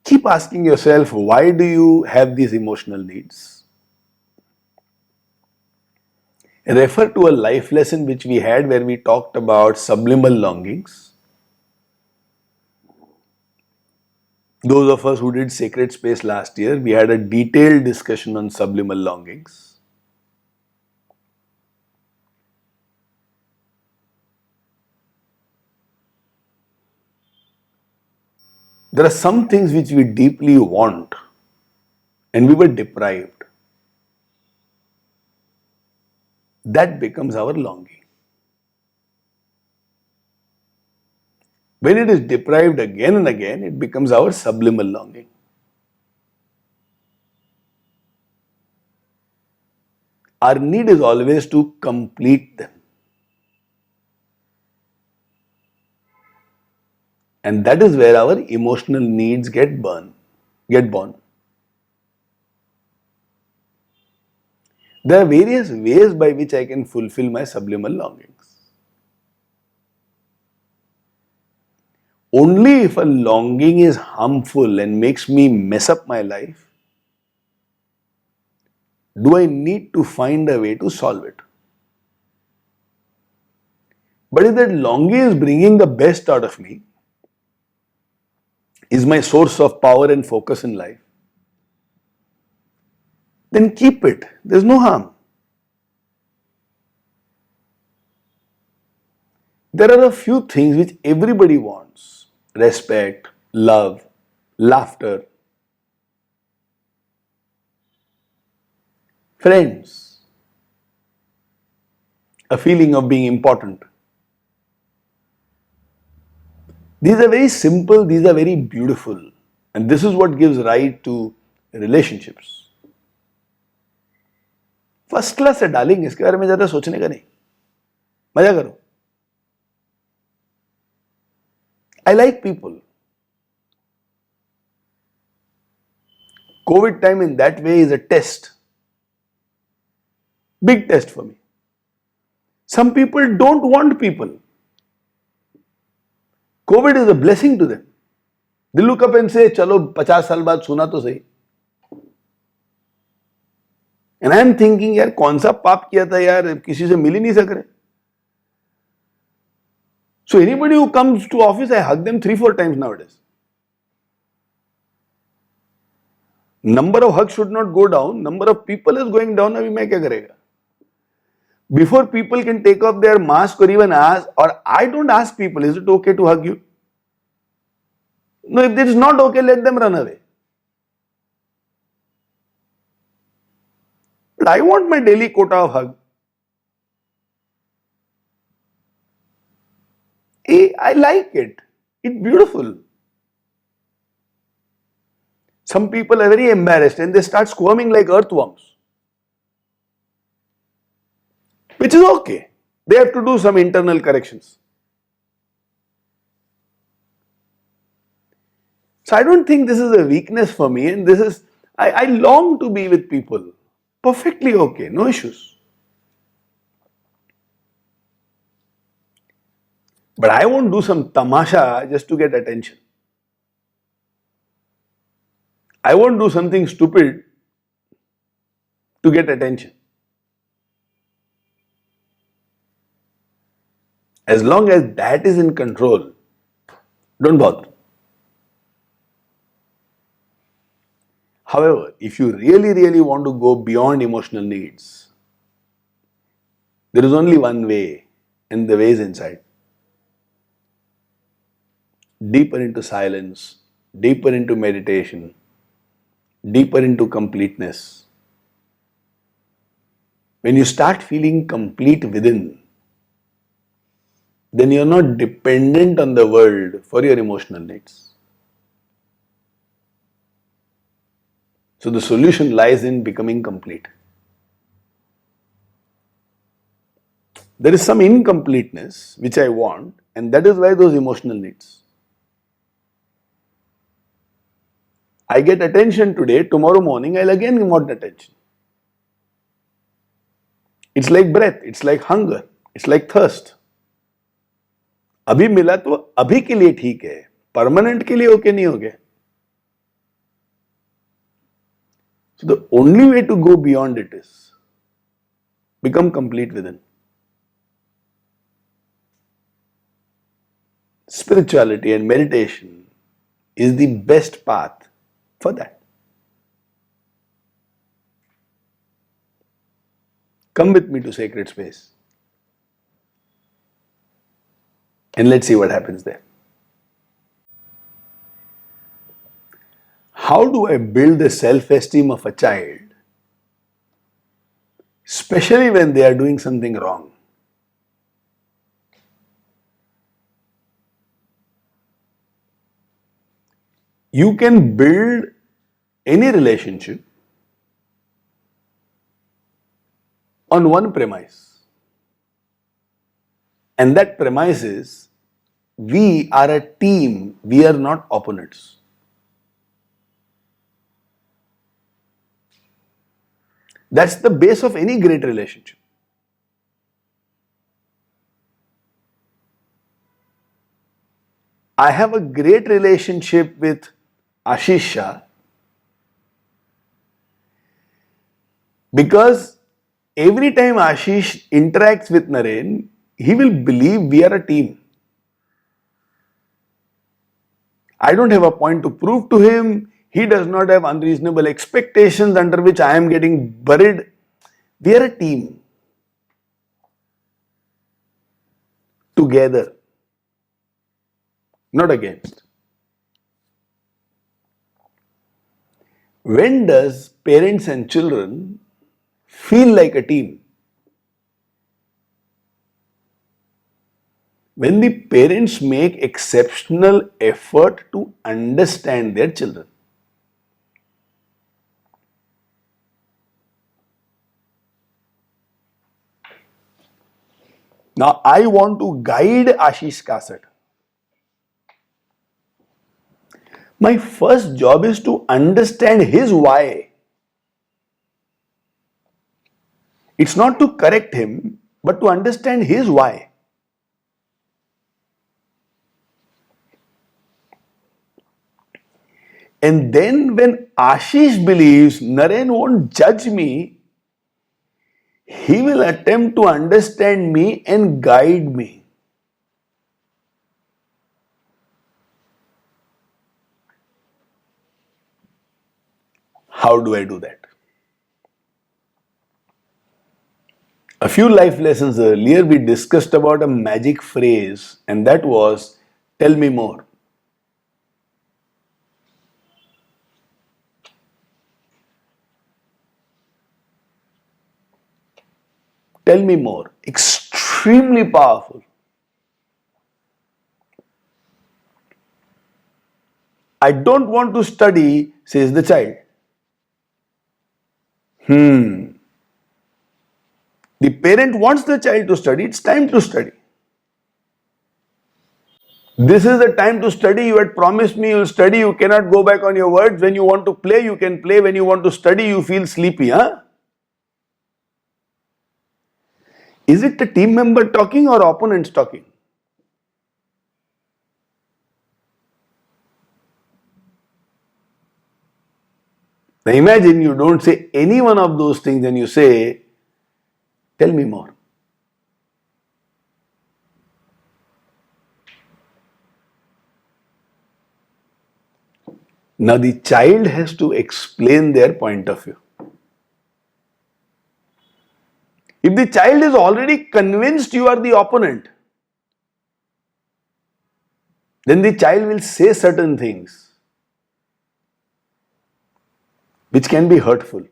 Keep asking yourself, why do you have these emotional needs? Refer to a life lesson which we had where we talked about subliminal longings. Those of us who did Sacred Space last year, we had a detailed discussion on subliminal longings. There are some things which we deeply want and we were deprived. That becomes our longing. When it is deprived again and again, it becomes our subliminal longing. Our need is always to complete them. And that is where our emotional needs get born. There are various ways by which I can fulfill my subliminal longings. Only if a longing is harmful and makes me mess up my life, do I need to find a way to solve it. But if that longing is bringing the best out of me, is my source of power and focus in life, then keep it. There's no harm. There are a few things which everybody wants: respect, love, laughter, friends, a feeling of being important. These are very simple, these are very beautiful, and this is what gives rise to relationships. First class है darling, इसके बारे में ज्यादा सोचने का नहीं, मजा करो. I like people. COVID time in that way is a test. Big test for me. Some people don't want people. COVID is a blessing to them. They look up and say, चलो 50 साल बाद सुना तो सही. And I am thinking, यार कौन सा पाप किया था यार, किसी से मिल ही नहीं सक रहे. So anybody who comes to office, I hug them 3-4 times nowadays. Number of hugs should not go down. Number of people is going down. अभी मैं क्या करेगा? Before people can take off their mask or even ask, or I don't ask people, is it okay to hug you? No, if it is not okay, let them run away. But I want my daily quota of hug. I like it. It's beautiful. Some people are very embarrassed and they start squirming like earthworms, which is okay. They have to do some internal corrections. So I don't think this is a weakness for me, and I long to be with people. Perfectly okay, no issues. But I won't do some tamasha just to get attention. I won't do something stupid to get attention. As long as that is in control, don't bother. However, if you really want to go beyond emotional needs, there is only one way, and the way is inside. Deeper into silence, deeper into meditation, deeper into completeness. When you start feeling complete within, then you're not dependent on the world for your emotional needs. So the solution lies in becoming complete. There is some incompleteness which I want, and that is why those emotional needs. I get attention today, tomorrow morning I'll again want attention. It's like breath, it's like hunger, it's like thirst. अभी मिला तो अभी के लिए ठीक है, permanent के लिए ओके नहीं हो गया. So the only way to go beyond it is become complete within. Spirituality and meditation is the best path for that. Come with me to sacred space and let's see what happens there. How do I build the self-esteem of a child, especially when they are doing something wrong? You can build any relationship on one premise, and that premise is we are a team, we are not opponents. That's the base of any great relationship. I have a great relationship with Ashish Shah because every time Ashish interacts with Naren, he will believe we are a team. I don't have a point to prove to him. He does not have unreasonable expectations under which I am getting buried. We are a team. Together. Not against. When does parents and children feel like a team? When the parents make exceptional effort to understand their children. Now, I want to guide Ashish Kasat. My first job is to understand his why. It's not to correct him, but to understand his why. And then when Ashish believes Naren won't judge me, he will attempt to understand me and guide me. How do I do that? A few life lessons earlier, we discussed about a magic phrase, and that was, tell me more. Tell me more. Extremely powerful. I don't want to study, says the child. The parent wants the child to study, it's time to study. This is the time to study. You had promised me you'll study. You cannot go back on your words. When you want to play, you can play. When you want to study, you feel sleepy, huh? Is it the team member talking or opponents talking? Now imagine you don't say any one of those things and you say, tell me more. Now the child has to explain their point of view. If the child is already convinced you are the opponent, then the child will say certain things which can be hurtful.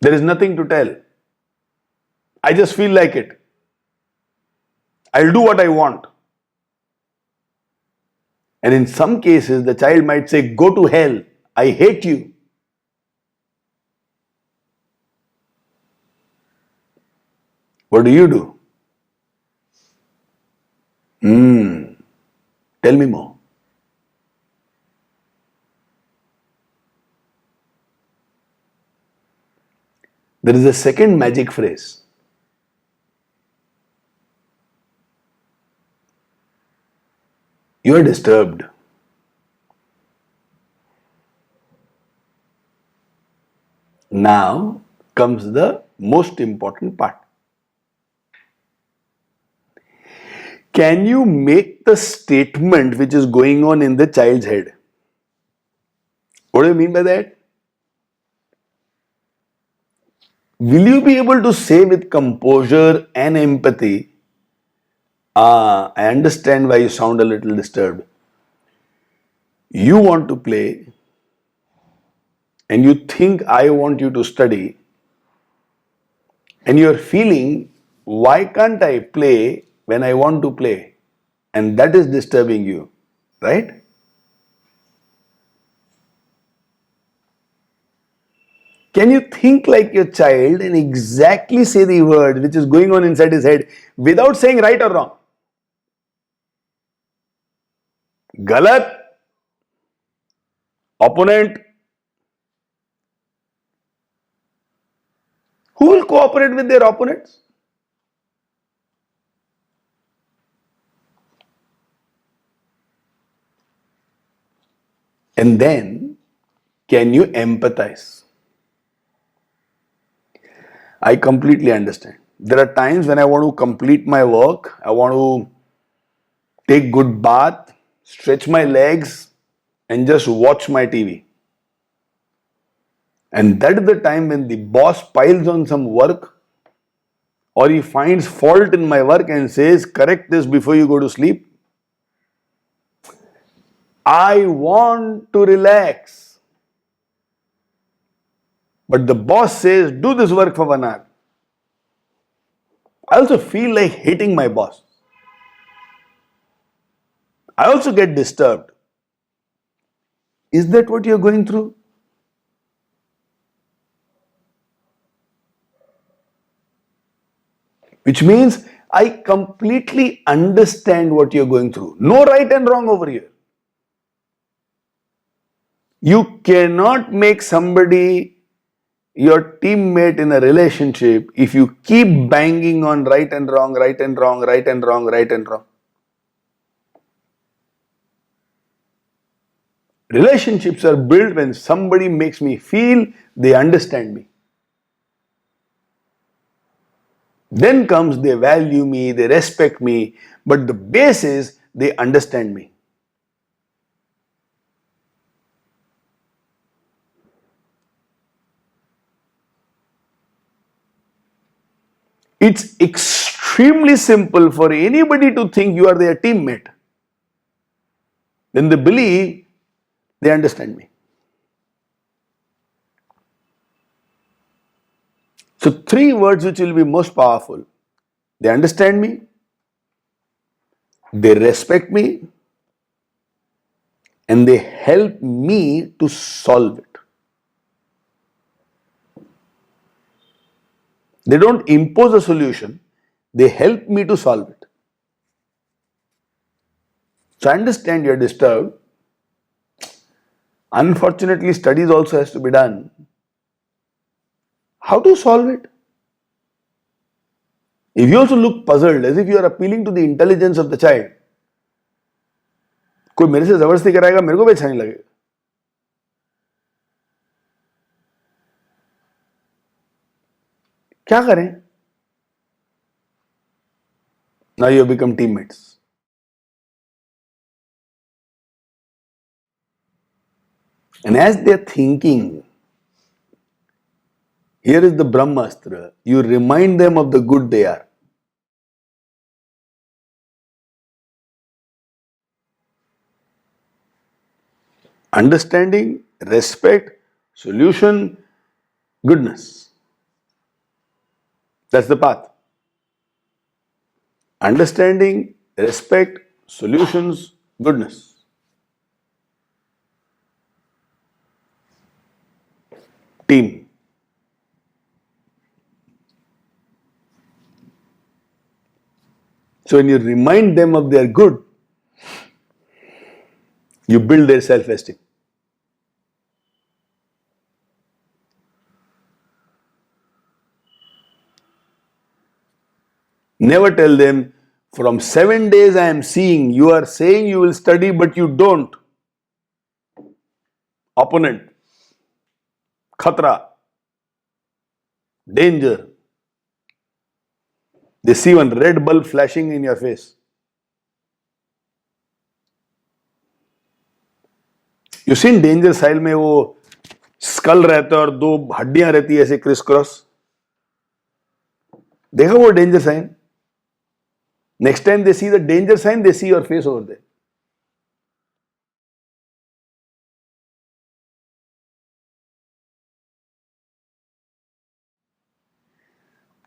There is nothing to tell. I just feel like it. I'll do what I want. And in some cases, the child might say, go to hell. I hate you. What do? Tell me more. There is a second magic phrase. You are disturbed. Now comes the most important part. Can you make the statement which is going on in the child's head? What do you mean by that? Will you be able to say with composure and empathy, I understand why you sound a little disturbed. You want to play and you think I want you to study and you're feeling, why can't I play when I want to play? And that is disturbing you, right? Can you think like your child and exactly say the word which is going on inside his head without saying right or wrong? Galat, opponent. Who will cooperate with their opponents? And then, can you empathize? I completely understand. There are times when I want to complete my work, I want to take good bath, stretch my legs and just watch my TV. And that is the time when the boss piles on some work or he finds fault in my work and says, correct this before you go to sleep. I want to relax. But the boss says, do this work for 1 hour. I also feel like hating my boss. I also get disturbed. Is that what you're going through? Which means I completely understand what you're going through. No right and wrong over here. You cannot make somebody your teammate in a relationship if you keep banging on right and wrong, right and wrong, right and wrong, right and wrong. Relationships are built when somebody makes me feel they understand me. Then comes they value me, they respect me, but the base is they understand me. It's extremely simple for anybody to think you are their teammate. When they believe they understand me. So 3 words which will be most powerful. They understand me, They respect me and they help me to solve it. They don't impose a solution, they help me to solve it. So I understand you're disturbed. Unfortunately, studies also has to be done. How to solve it? If you also look puzzled, as if you are appealing to the intelligence of the child, कोई मेरे से जबरदस्ती कराएगा, मेरे को भी अच्छा नहीं लगेगा. क्या करें? Now you have become teammates. And as they are thinking, here is the Brahmastra. You remind them of the good they are. Understanding, respect, solution, goodness. That's the path. Understanding, respect, solutions, goodness. Team. So when you remind them of their good, you build their self-esteem. Never tell them, from 7 days I am seeing, you are saying you will study but you don't. Opponent. Khatra. Danger. They see one red bulb flashing in your face. You seen danger साइल में वो school रहता है और दो हड्डियां रहती है ऐसे क्रिस क्रॉस. देखा वो danger sign? Next time they see the danger sign, they see your face over there.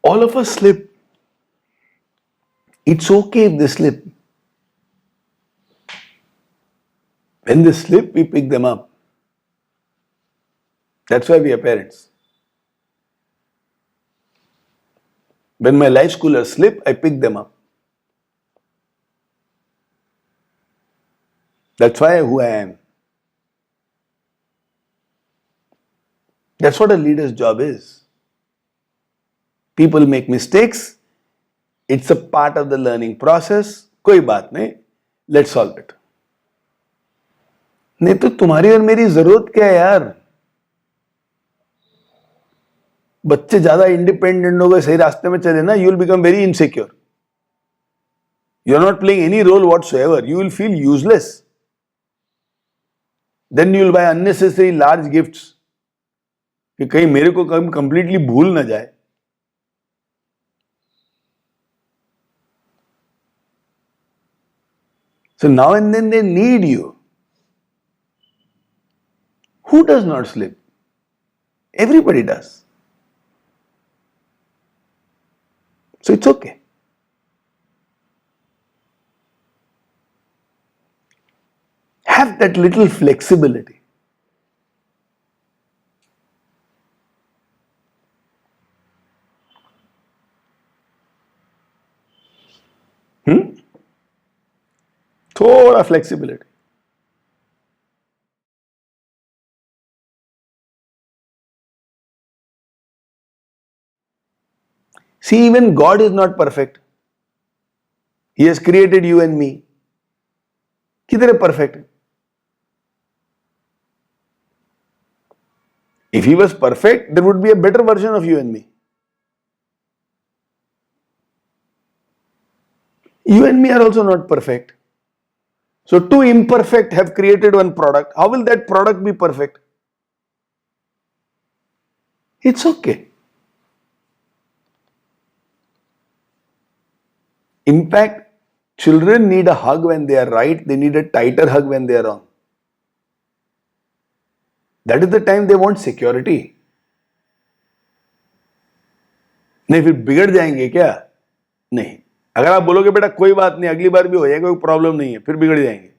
All of us slip. It's okay if they slip. When they slip, we pick them up. That's why we are parents. When my life schoolers slip, I pick them up. That's why who I am. That's what a leader's job is. People make mistakes. It's a part of the learning process. कोई बात नहीं. Let's solve it. नहीं तो तुम्हारी और मेरी जरूरत क्या है यार? बच्चे ज्यादा इंडिपेंडेंट हो गए, सही रास्ते में चले ना, you will become very insecure. You are not playing any role whatsoever. You will feel useless. Then you will buy unnecessary large gifts कि कहीं मेरे को कभी completely भूल ना जाए. So now and then they need you. Who does not slip? Everybody does. So it's okay. Have that little flexibility. थोड़ा flexibility. See, even God is not perfect. He has created you and me. किधर है perfect? If he was perfect, there would be a better version of you and me. You and me are also not perfect. So two imperfect have created one product. How will that product be perfect? It's okay. In fact, children need a hug when they are right. They need a tighter hug when they are wrong. That is the time they want security. नहीं फिर बिगड़ जाएंगे क्या? नहीं. अगर आप बोलोगे बेटा कोई बात नहीं, अगली बार भी हो जाएगा, कोई प्रॉब्लम नहीं है, फिर बिगड़ जाएंगे.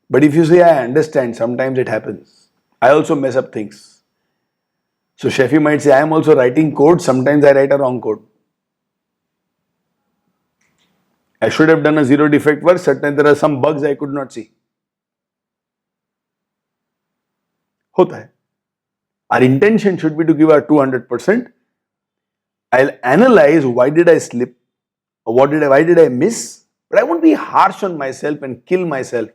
But if you say, I understand, sometimes it happens. I also mess up things. So Shafi might say, I am also writing code, sometimes I write a wrong code. I should have done a zero defect work, certainly there are some bugs I could not see. होता है. Our intention should be to give our 200%. I'll analyze why did I slip, or why did I miss, but I won't be harsh on myself and kill myself.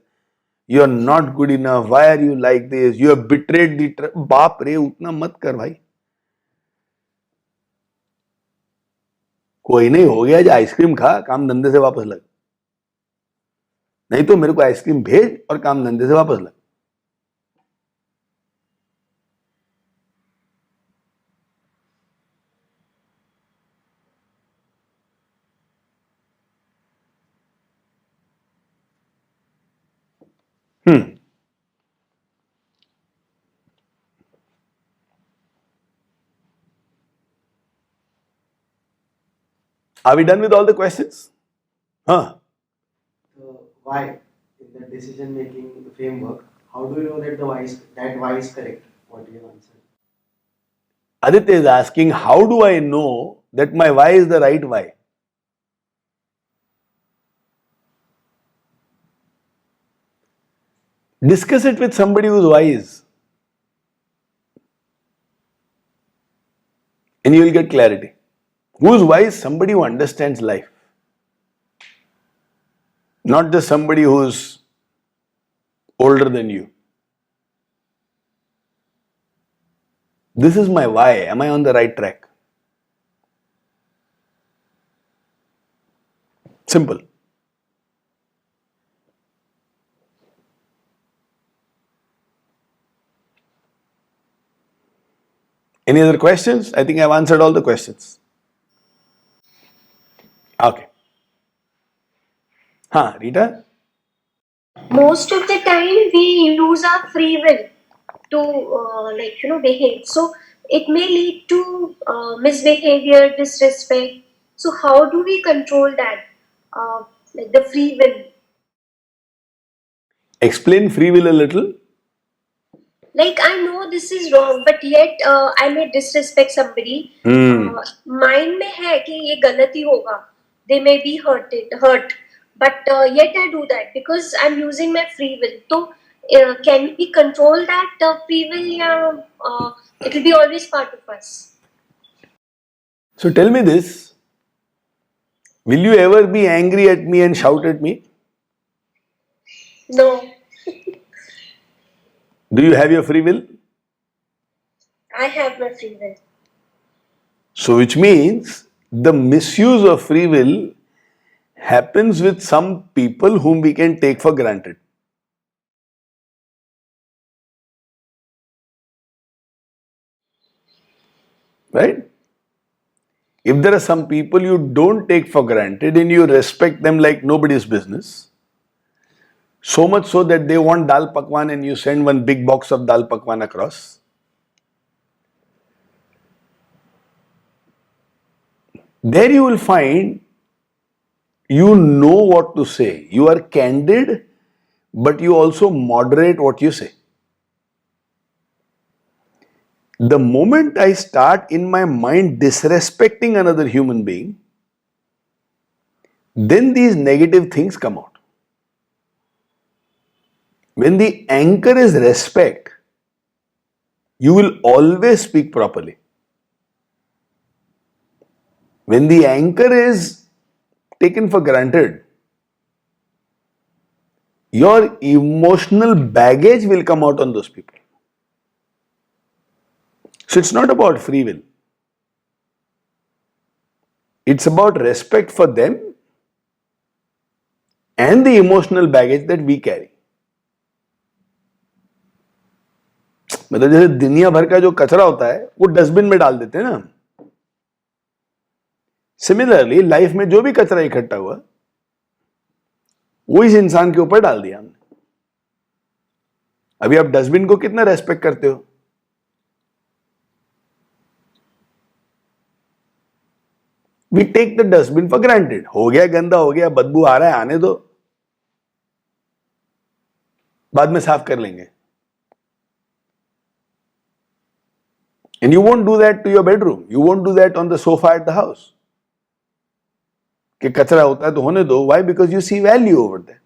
You are not good enough. Why are you like this? You have betrayed the trust. बाप रे, उतना मत कर भाई. कोई नहीं, हो गया, जो आइसक्रीम खा, काम धंधे से वापस लग. नहीं तो मेरे को आइसक्रीम भेज और काम धंधे से वापस लग. Are we done with all the questions? Huh? Why in the decision making framework, how do you know that why is correct? What you have answered? Aditya is asking, how do I know that my why is the right why? Discuss it with somebody who's wise, and you will get clarity. Who's wise? Somebody who understands life. Not just somebody who's older than you. This is my why. Am I on the right track? Simple. Any other questions? I think I've answered all the questions. Okay. Rita? Most of the time we use our free will to behave, so it may lead to misbehavior, disrespect. So how do we control that, like the free will? Explain free will a little. Like, I know this is wrong, but yet I may disrespect somebody. Mind में है कि ये गलती होगा, they may be hurt, but yet I do that because I'm using my free will. So can we control that free will? Yeah, it will be always part of us. So tell me this, will you ever be angry at me and shout at me? No. Do you have your free will? I have my free will. So which means the misuse of free will happens with some people whom we can take for granted. Right? If there are some people you don't take for granted and you respect them like nobody's business, so much so that they want dal pakwan and you send one big box of dal pakwan across, there you will find you know what to say. You are candid, but you also moderate what you say. The moment I start in my mind disrespecting another human being, then these negative things come out. When the anchor is respect, you will always speak properly. When the anchor is taken for granted, your emotional baggage will come out on those people. So it's not about free will. It's about respect for them and the emotional baggage that we carry. मतलब जैसे दुनिया भर का जो कचरा होता है वो डस्टबिन में डाल देते हैं ना, सिमिलरली लाइफ में जो भी कचरा इकट्ठा हुआ वो इस इंसान के ऊपर डाल दिया हमने. अभी आप डस्टबिन को कितना रेस्पेक्ट करते हो? We take the dustbin for granted. हो गया गंदा, हो गया, बदबू आ रहा है, आने दो, बाद में साफ कर लेंगे. And you won't do that to your bedroom. You won't do that on the sofa at the house. कि कचरा होता है तो होने दो. Why? Because you see value over there.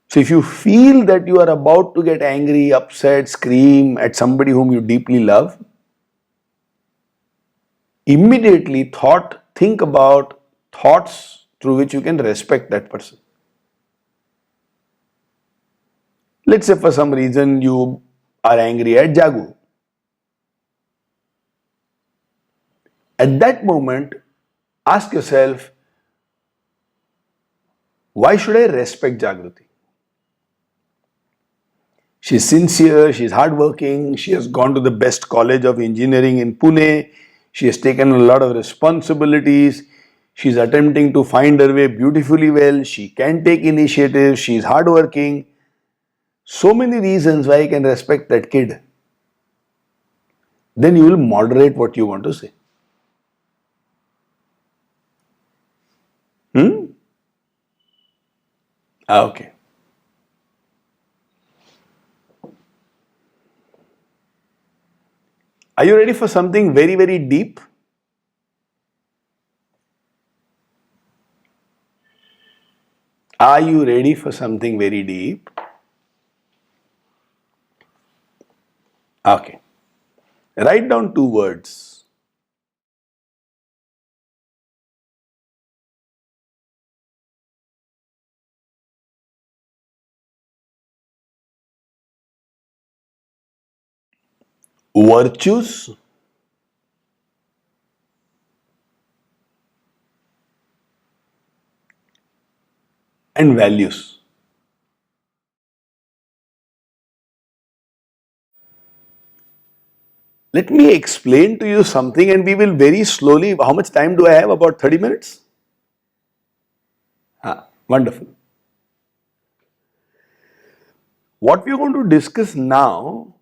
So if you feel that you are about to get angry, upset, scream at somebody whom you deeply love, immediately think about thoughts through which you can respect that person. Let's say for some reason you are angry at Jagu. At that moment, ask yourself, why should I respect Jagruti? She's sincere, she's hardworking, she has gone to the best college of engineering in Pune, she has taken a lot of responsibilities, she's attempting to find her way beautifully well, she can take initiative, she's hardworking. So many reasons why I can respect that kid. Then you will moderate what you want to say. Okay. Are you ready for something very, very deep? Are you ready for something very deep? Okay. Write down 2 words. Virtues and values. Let me explain to you something and we will very slowly. How much time do I have? About 30 minutes? Wonderful. What we are going to discuss now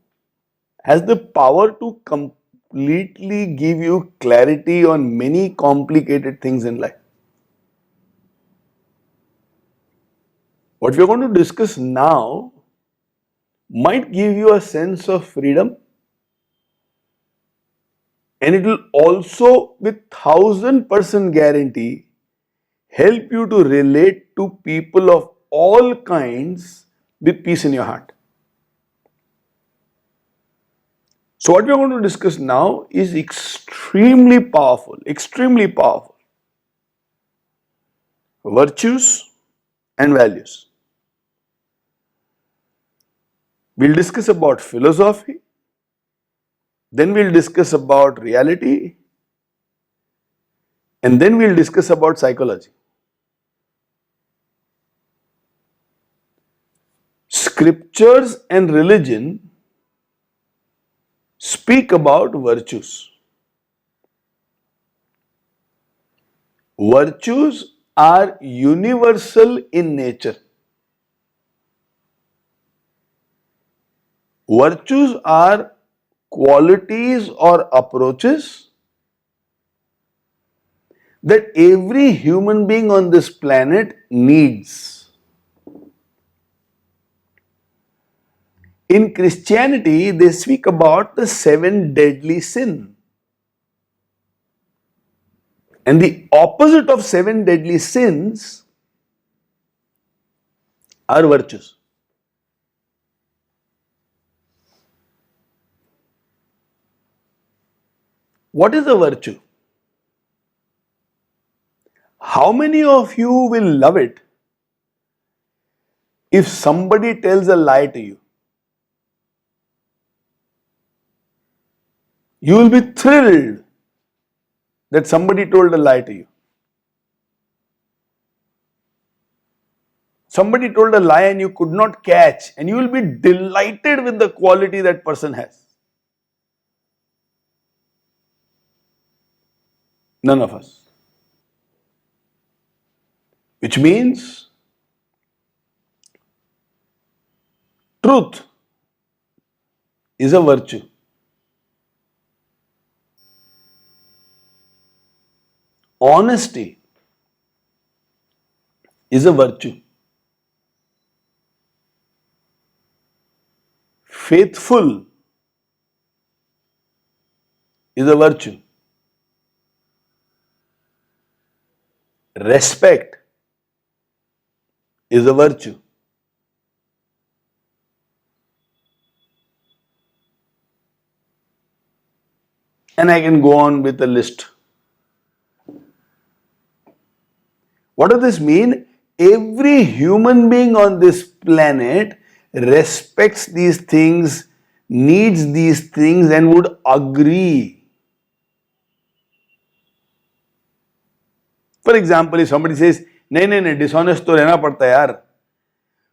has the power to completely give you clarity on many complicated things in life. What we are going to discuss now might give you a sense of freedom, and it will also, with 1000% guarantee, help you to relate to people of all kinds with peace in your heart. So what we are going to discuss now is extremely powerful, extremely powerful. Virtues and values. We'll discuss about philosophy, then we'll discuss about reality, and then we'll discuss about psychology. Scriptures and religion speak about virtues. Virtues are universal in nature. Virtues are qualities or approaches that every human being on this planet needs. In Christianity, they speak about the 7 deadly sins. And the opposite of 7 deadly sins are virtues. What is a virtue? How many of you will love it if somebody tells a lie to you? You will be thrilled that somebody told a lie to you. Somebody told a lie and you could not catch, and you will be delighted with the quality that person has. None of us. Which means truth is a virtue. Honesty is a virtue. Faithful is a virtue. Respect is a virtue. And I can go on with a list. What does this mean? Every human being on this planet respects these things, needs these things, and would agree. For example, if somebody says, नहीं, dishonest तो रहना पड़ता है यार.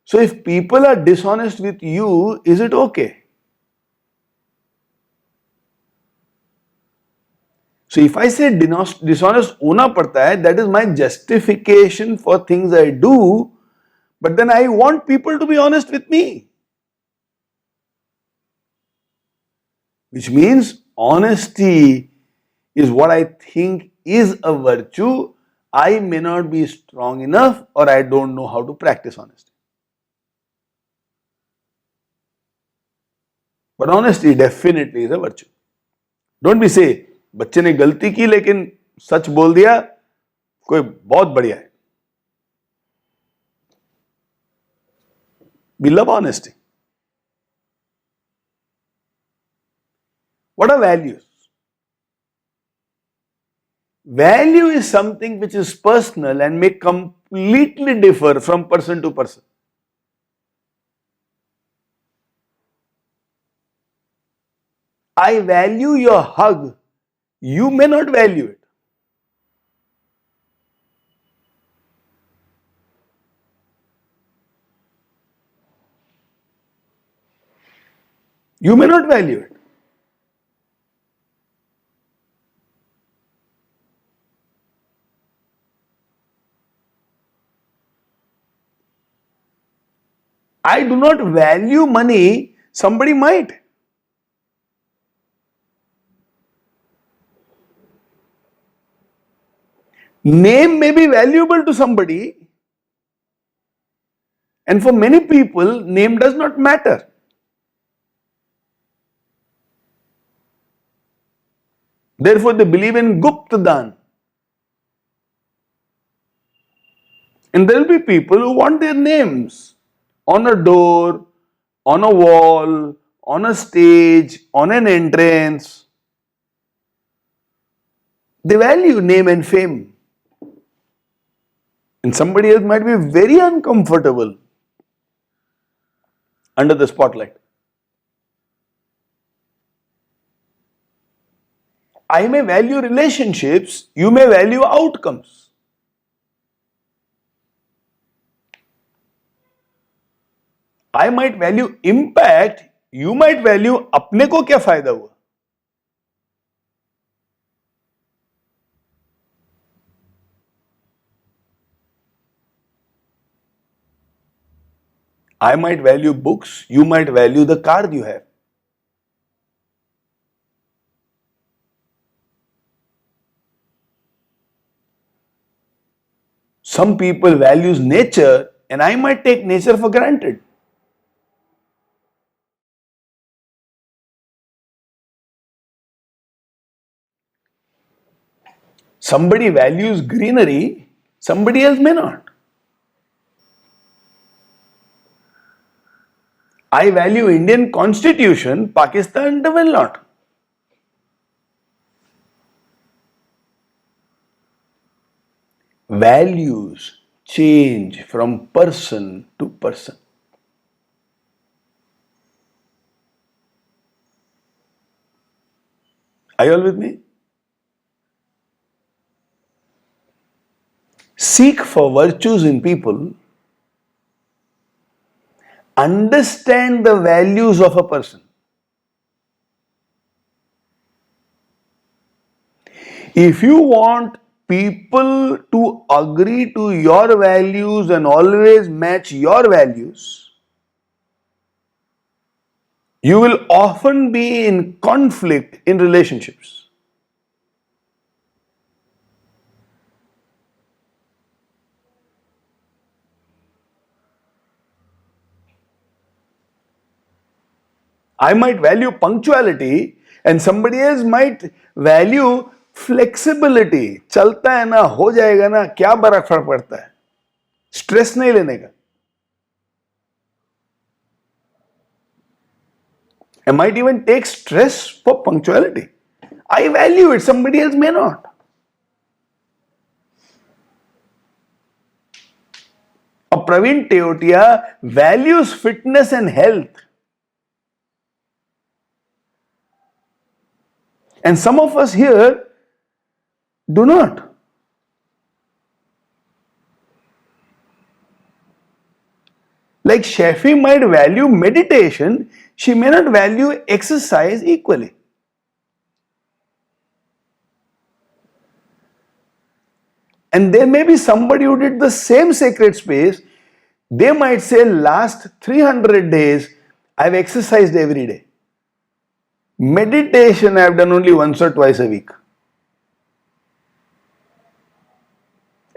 So if people are dishonest with you, is it okay? So if I say dishonest होना पड़ता है, that is my justification for things I do, but then I want people to be honest with me. Which means honesty is what I think is a virtue. I may not be strong enough or I don't know how to practice honesty. But honesty definitely is a virtue. Don't be say, बच्चे ने गलती की लेकिन सच बोल दिया, कोई बहुत बढ़िया है. We love honesty. What are values? Value is something which is personal and may completely differ from person to person. I value your hug. You may not value it. You may not value it. I do not value money, somebody might. Name may be valuable to somebody, and for many people, name does not matter. Therefore, they believe in Gupta Dan. And there will be people who want their names on a door, on a wall, on a stage, on an entrance. They value name and fame. And somebody else might be very uncomfortable under the spotlight. I may value relationships, you may value outcomes. I might value impact, you might value अपने को क्या फायदा हुआ. I might value books, you might value the car you have. Some people values nature and I might take nature for granted. Somebody values greenery, somebody else may not. I value Indian constitution, Pakistan will not. Values change from person to person. Are you all with me? Seek for virtues in people. Understand the values of a person. If you want people to agree to your values and always match your values, you will often be in conflict in relationships. I might value punctuality and somebody else might value flexibility. चलता है ना, हो जाएगा ना, क्या बड़ा फर्क पड़ता है, स्ट्रेस नहीं लेने का. I might even take stress for punctuality. I value it, somebody else may not. Praveen Teotia values fitness and health. And some of us here do not. Like Shafi might value meditation, she may not value exercise equally. And there may be somebody who did the same sacred space. They might say, last 300 days, I've exercised every day. Meditation I've done only once or twice a week.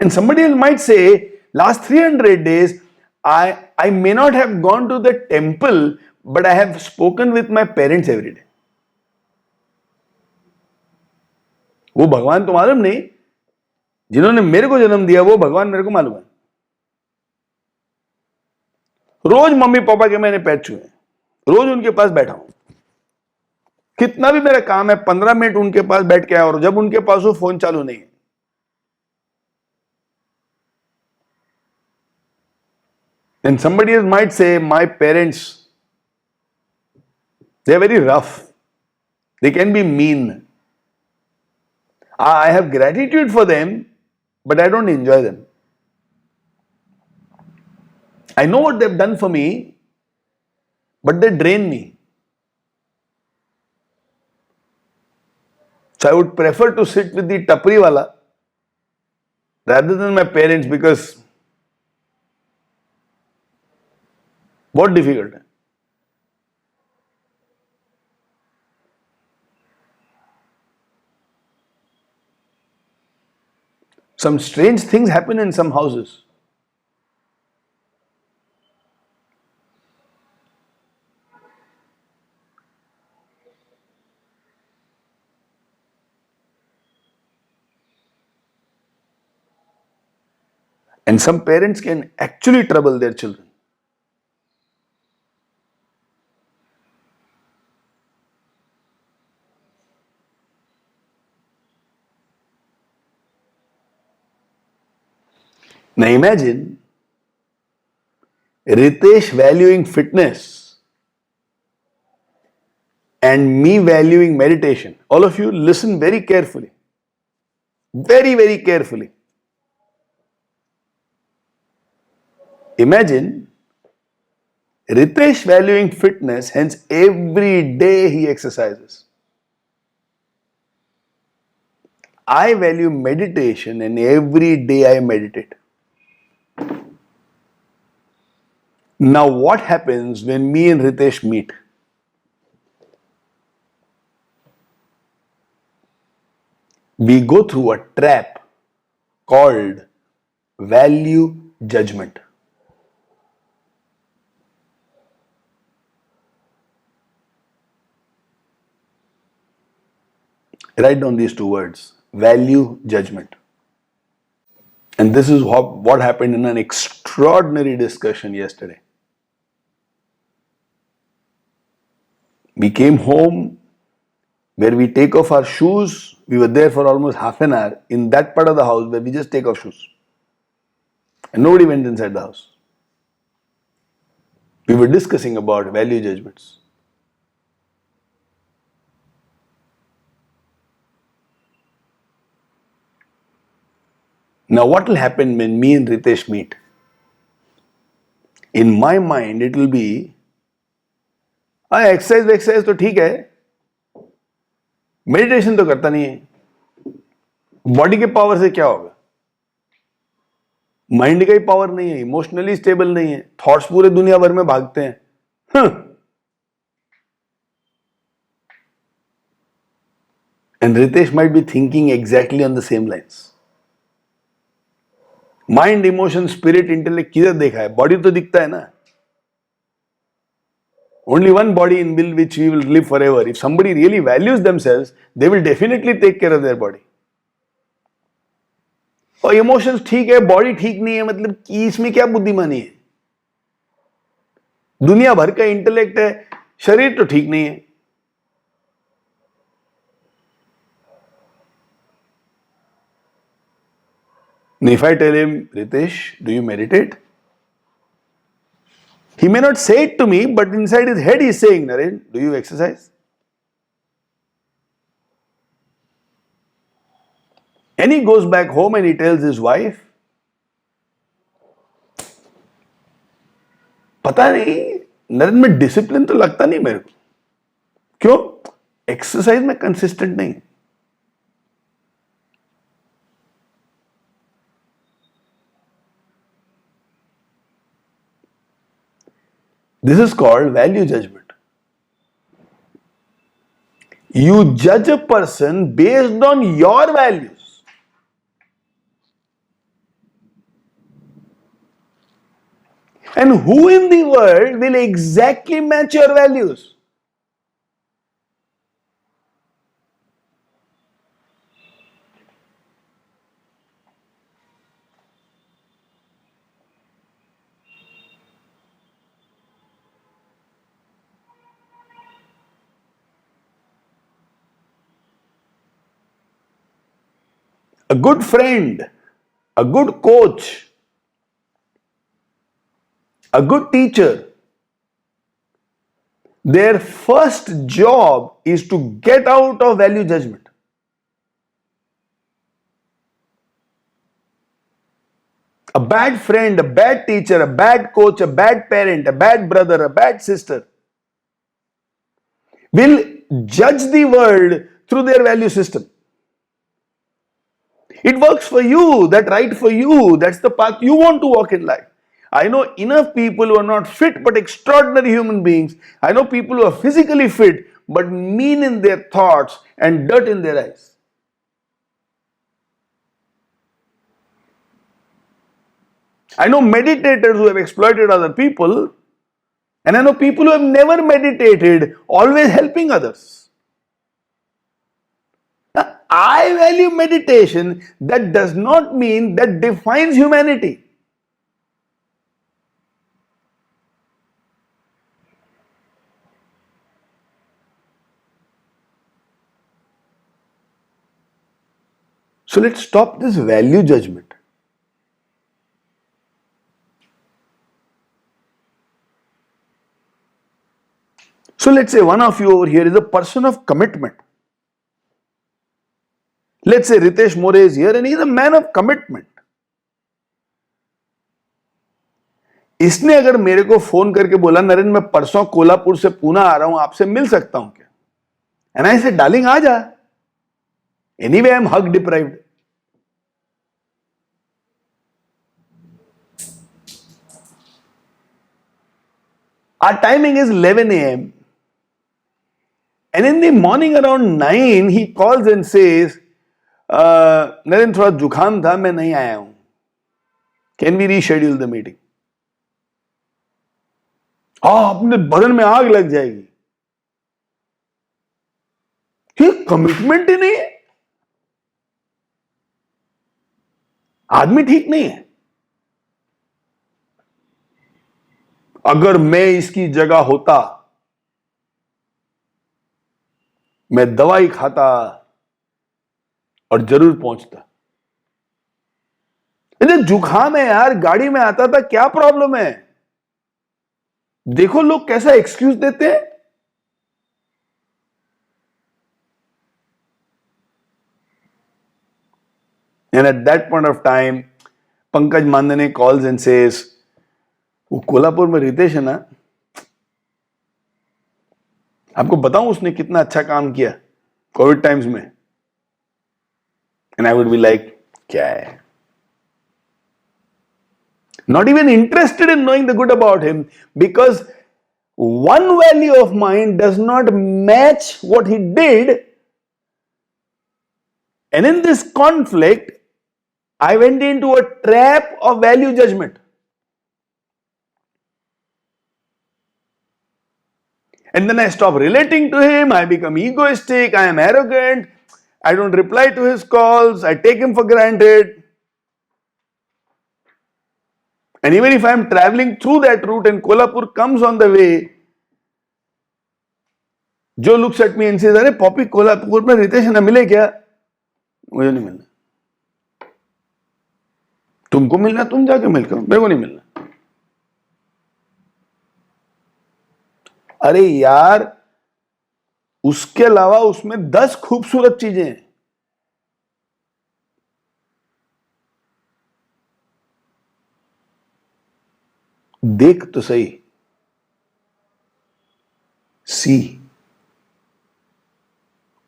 And somebody else might say, last 300 days, I may not have gone to the temple, but I have spoken with my parents every day. वो भगवान तो मालूम नहीं, जिन्होंने मेरे को जन्म दिया वो भगवान मेरे को मालूम है. रोज मम्मी पापा के मैंने पैर छुए, रोज उनके पास बैठा हूं. कितना भी मेरा काम है, 15 मिनट उनके पास बैठ के आया, और जब उनके पास वो फोन चालू नहीं है. And somebody else might say, my parents, they are very rough. They can be mean. I have gratitude for them, but I don't enjoy them. I know what they've done for me, but they drain me. So I would prefer to sit with the tapri wala rather than my parents, because बहुत difficult है. Some strange things happen in some houses. And some parents can actually trouble their children. Now imagine Ritesh valuing fitness and me valuing meditation. All of you listen very carefully. Very, very carefully. Imagine Ritesh valuing fitness, hence every day he exercises. I value meditation and every day I meditate. Now what happens when me and Ritesh meet? We go through a trap called value judgment. Write down these two words, value judgment. And this is what happened in an extraordinary discussion yesterday. We came home where we take off our shoes. We were there for almost half an hour in that part of the house where we just take off shoes. And nobody went inside the house. We were discussing about value judgments. Now what will happen when me and Ritesh meet? In my mind it will be, exercise तो ठीक है, meditation तो करता नहीं है, body के power से क्या होगा, माइंड का ही पावर नहीं है, इमोशनली स्टेबल नहीं है, थॉट्स पूरे दुनिया भर में भागते हैं. And Ritesh might be thinking exactly on the same lines. Mind, emotion, spirit, intellect किधर देखा है, बॉडी तो दिखता है ना. Only one body in which we will live forever. If somebody really values themselves, they will definitely take care of their body. और emotions ठीक है, बॉडी ठीक नहीं है, मतलब कि इसमें क्या बुद्धिमानी है? दुनिया भर का इंटेलेक्ट है, शरीर तो ठीक नहीं है. And if I tell him, Ritesh, do you meditate? He may not say it to me, but inside his head he is saying, Naren, do you exercise? And he goes back home and he tells his wife, पता नहीं नरेन में discipline तो लगता नहीं मेरे को. क्यों? Exercise में कंसिस्टेंट नहीं. This is called value judgment. You judge a person based on your values. And who in the world will exactly match your values? A good friend, a good coach, a good teacher, their first job is to get out of value judgment. A bad friend, a bad teacher, a bad coach, a bad parent, a bad brother, a bad sister will judge the world through their value system. It works for you, that's right for you, that's the path you want to walk in life. I know enough people who are not fit but extraordinary human beings. I know people who are physically fit but mean in their thoughts and dirt in their eyes. I know meditators who have exploited other people, and I know people who have never meditated, always helping others. Now, I value meditation. That does not mean that defines humanity. So let's stop this value judgment. So let's say one of you over here is a person of commitment. Let's say Ritesh More is here and he is a man of commitment. इसने अगर मेरे को phone करके बोला, नरेन मैं परसों कोल्हापुर से पूना आ रहा हूं, आपसे मिल सकता हूं क्या? And I said, darling, आ जा. Anyway, I am hug deprived. Our timing is 11 a.m. And in the morning around 9, he calls and says, Naren थोड़ा जुखाम था, मैं नहीं आया हूं. Can we reschedule the meeting? अपने बदन में आग लग जाएगी. ये कमिटमेंट ही नहीं है. आदमी ठीक नहीं है. अगर मैं इसकी जगह होता, मैं दवाई खाता और जरूर पहुंचता. जुखाम है यार, गाड़ी में आता था, क्या प्रॉब्लम है? देखो लोग कैसा एक्सक्यूज देते हैं. And at that point of time, Pankaj Mandane calls and says, वो कोल्हापुर में रितेश है ना, आपको बताऊं उसने कितना अच्छा काम किया कोविड टाइम्स में. And I would be like, क्या है? Not even interested in knowing the good about him, because one value of mine does not match what he did. And in this conflict, I went into a trap of value judgment. And then I stop relating to him, I become egoistic, I am arrogant, I don't reply to his calls, I take him for granted. And even if I am traveling through that route and Kolhapur comes on the way, Joe looks at me and says, "अरे Poppy Kolhapur में रितेश ना मिले क्या?" मुझे नहीं मिलना. तुमको मिलना तुम जाके मिलकर, मेरे को नहीं मिलना. अरे यार, उसके अलावा उसमें 10 खूबसूरत चीजें हैं. देख तो सही. सी.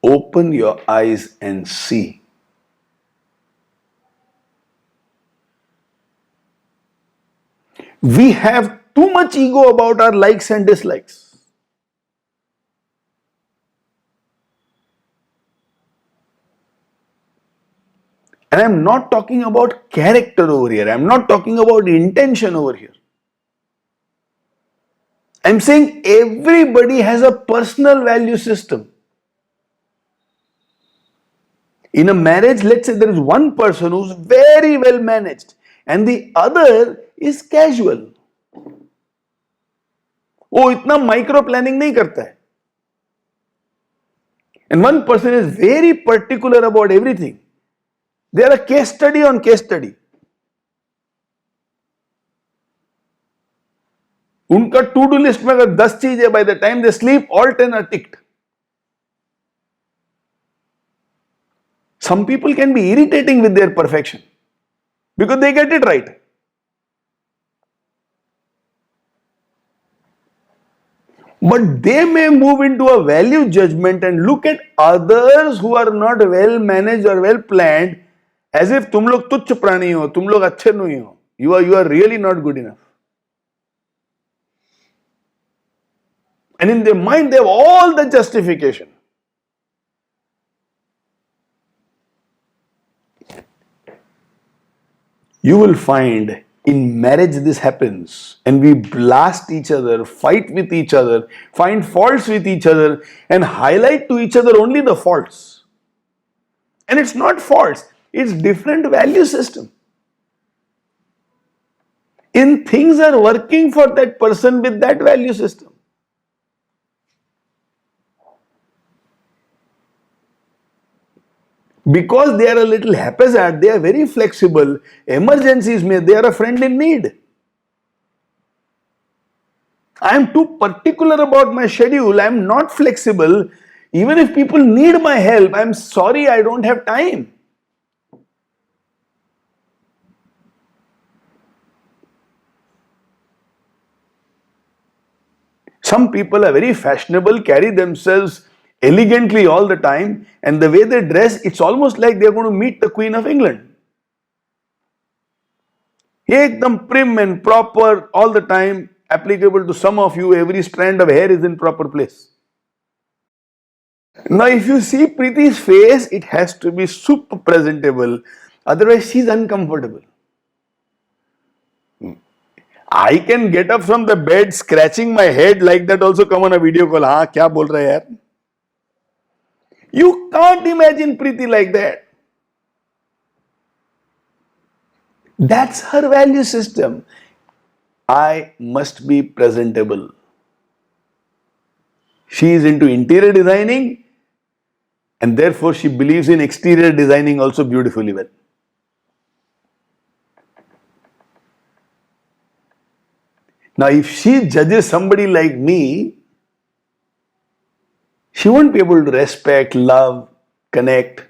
Open your eyes and see. We have too much ego about our likes and dislikes. And I'm not talking about character over here. I'm not talking about intention over here. I'm saying everybody has a personal value system. In a marriage, let's say there is one person who's very well managed and the other is casual. वो इतना micro planning नहीं करता है. And one person is very particular about everything. They are a case study on case study. उनका to do list में अगर 10 चीज है, by the time they sleep, all 10 are ticked. Some people can be irritating with their perfection because they get it right. But they may move into a value judgment and look at others who are not well managed or well planned as if तुम लोग तुच्छ प्राणी हो, तुम लोग अच्छे नहीं हो. You are really not good enough. And in their mind they have all the justification. You will find in marriage this happens, and we blast each other, fight with each other, find faults with each other, and highlight to each other only the faults. And it's not faults, it's different value system. In things are working for that person with that value system. Because they are a little haphazard, they are very flexible. Emergencies may, they are a friend in need. I am too particular about my schedule. I am not flexible. Even if people need my help, I am sorry, I don't have time. Some people are very fashionable, carry themselves elegantly all the time, and the way they dress, it's almost like they're going to meet the Queen of England. Ekdam prim and proper all the time, applicable to some of you, every strand of hair is in proper place. Now if you see Preeti's face, it has to be super presentable, otherwise she's uncomfortable. I can get up from the bed scratching my head like that, also come on a video call. हाँ क्या बोल रहा है यार? You can't imagine Preeti like that. That's her value system. I must be presentable. She is into interior designing, and therefore she believes in exterior designing also beautifully well. Now if she judges somebody like me, she won't be able to respect, love, connect.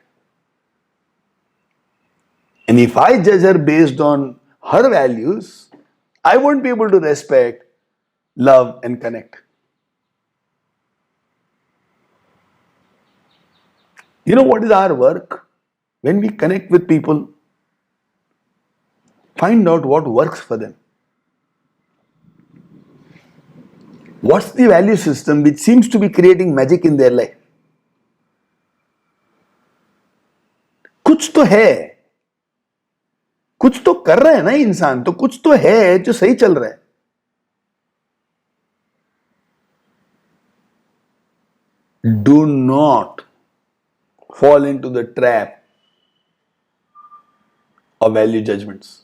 And if I judge her based on her values, I won't be able to respect, love, and connect. You know what is our work? When we connect with people, find out what works for them. What's the value system which seems to be creating magic in their life? कुछ तो है, कुछ तो कर रहा है ना इंसान, तो कुछ तो है जो सही चल रहा है. Do not fall into the trap of value judgments.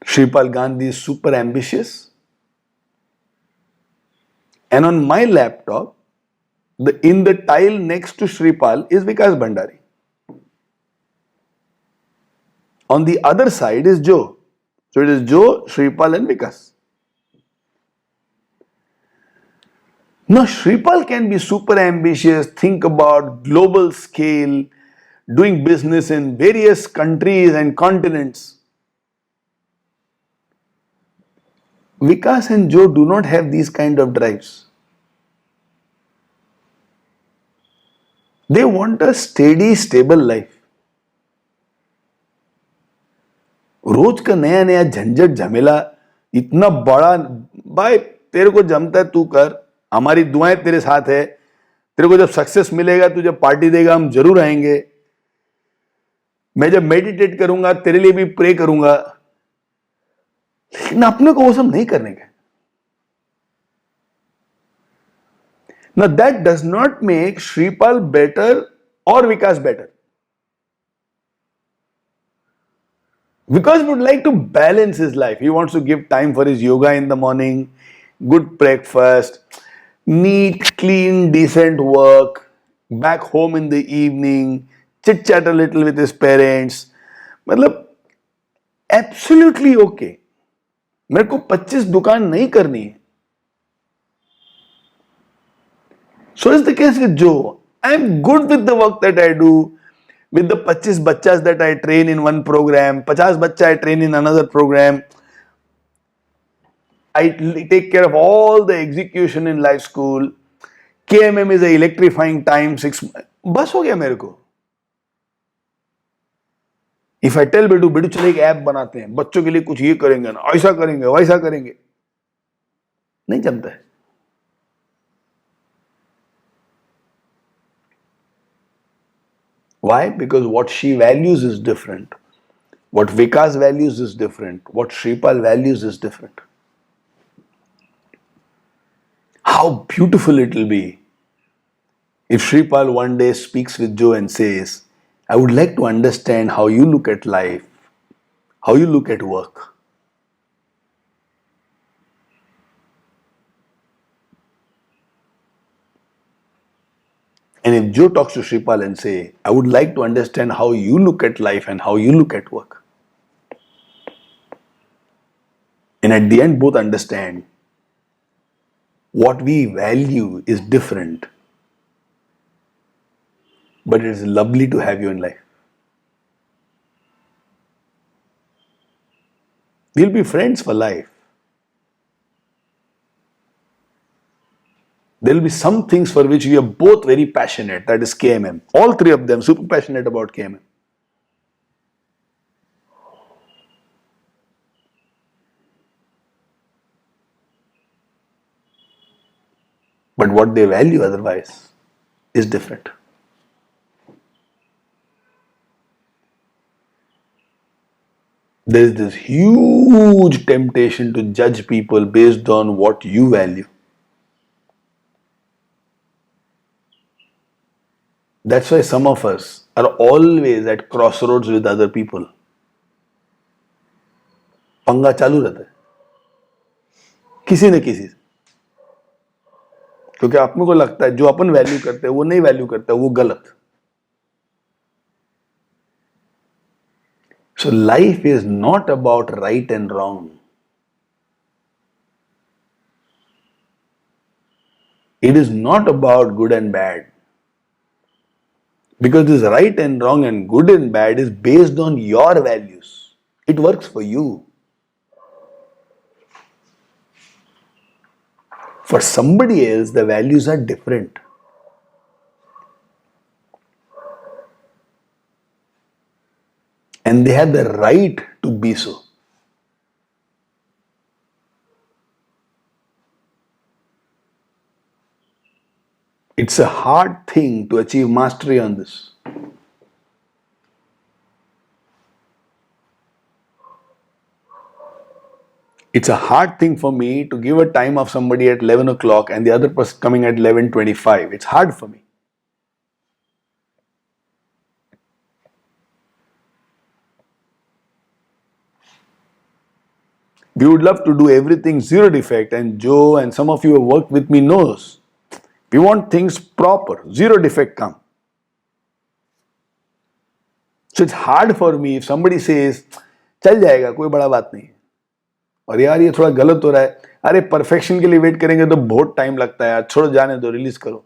Shripal Gandhi is super ambitious, and on my laptop, in the tile next to Shripal is Vikas Bhandari. On the other side is Joe. So it is Joe, Shripal, and Vikas. Now, Shripal can be super ambitious, think about global scale, doing business in various countries and continents. Vikas and Joe do not have these kind of drives. They want a steady, stable life. रोज का नया नया झंझट झमेला इतना बड़ा, भाई तेरे को जमता है तू कर, हमारी दुआएं तेरे साथ है, तेरे को जब सक्सेस मिलेगा, तू जब पार्टी देगा हम जरूर आएंगे, मैं जब मेडिटेट करूंगा तेरे लिए भी प्रे करूंगा, लेकिन अपने को वो सब नहीं करने का. Now that does not make Shripal better or Vikas better. Vikas would like to balance his life. He wants to give time for his yoga in the morning, good breakfast, neat, clean, decent work, back home in the evening, chit chat a little with his parents. मतलब absolutely okay. मेरे को 25 दुकान नहीं करनी है. So is the case with Joe. I am good with the work that I do, with the 25 bachas that I train in one program, 50 bacha I train in another program. I take care of all the execution in life school. KMM is a electrifying time, 6 months. बस हो गया मेरे को. If I tell बेटू चले एक app बनाते हैं, बच्चों के लिए कुछ ये करेंगे ना, ऐसा करेंगे, वैसा करेंगे, नहीं जमता है. Why? Because what she values is different. What Vikas values is different. What Shripal values is different. How beautiful it will be if Shripal one day speaks with Joe and says, I would like to understand how you look at life, how you look at work. And if Joe talks to Shripal and say, I would like to understand how you look at life and how you look at work. And at the end, both understand what we value is different. But it is lovely to have you in life. We'll be friends for life. There will be some things for which we are both very passionate, that is KMM. All three of them super passionate about KMM. But what they value otherwise is different. There is this huge temptation to judge people based on what you value. That's why some of us are always at crossroads with other people. पंगा चालू रहता है किसी न किसी से, क्योंकि अपने को लगता है जो अपन वैल्यू करते हैं वो नहीं वैल्यू करता है, वो गलत. So life is not about right and wrong. It is not about good and bad. Because this right and wrong and good and bad is based on your values. It works for you. For somebody else, the values are different. And they have the right to be so. It's a hard thing to achieve mastery on this. It's a hard thing for me to give a time of somebody at 11 o'clock and the other person coming at 11:25. It's hard for me. We would love to do everything zero defect, and Joe and some of you who have worked with me knows. We want things proper, zero defect come. So it's hard for me if somebody says, चल जाएगा कोई बड़ा बात नहीं, और यार ये थोड़ा गलत हो रहा है, अरे परफेक्शन के लिए वेट करेंगे तो बहुत टाइम लगता है यार, छोड़ो जाने दो, रिलीज करो.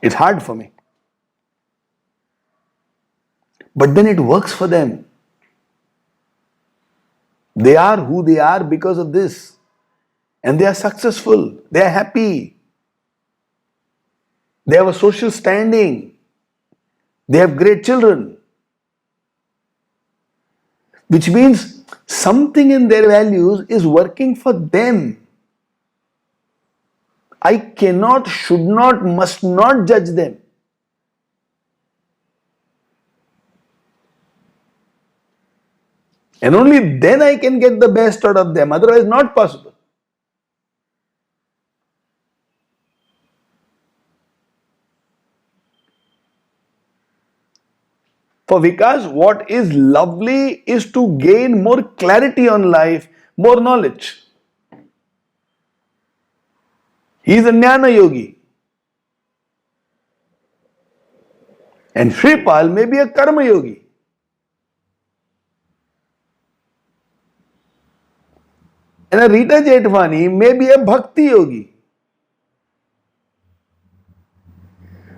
It's hard for me. But then it works for them. They are who they are because of this. And they are successful. They are happy. They have a social standing. They have great children. Which means something in their values is working for them. I cannot, should not, must not judge them. And only then I can get the best out of them. Otherwise, not possible. For Vikas, what is lovely is to gain more clarity on life, more knowledge. He is a Jnana Yogi. And Shripal may be a Karma Yogi. And a Rita Jethwani may be a Bhakti Yogi.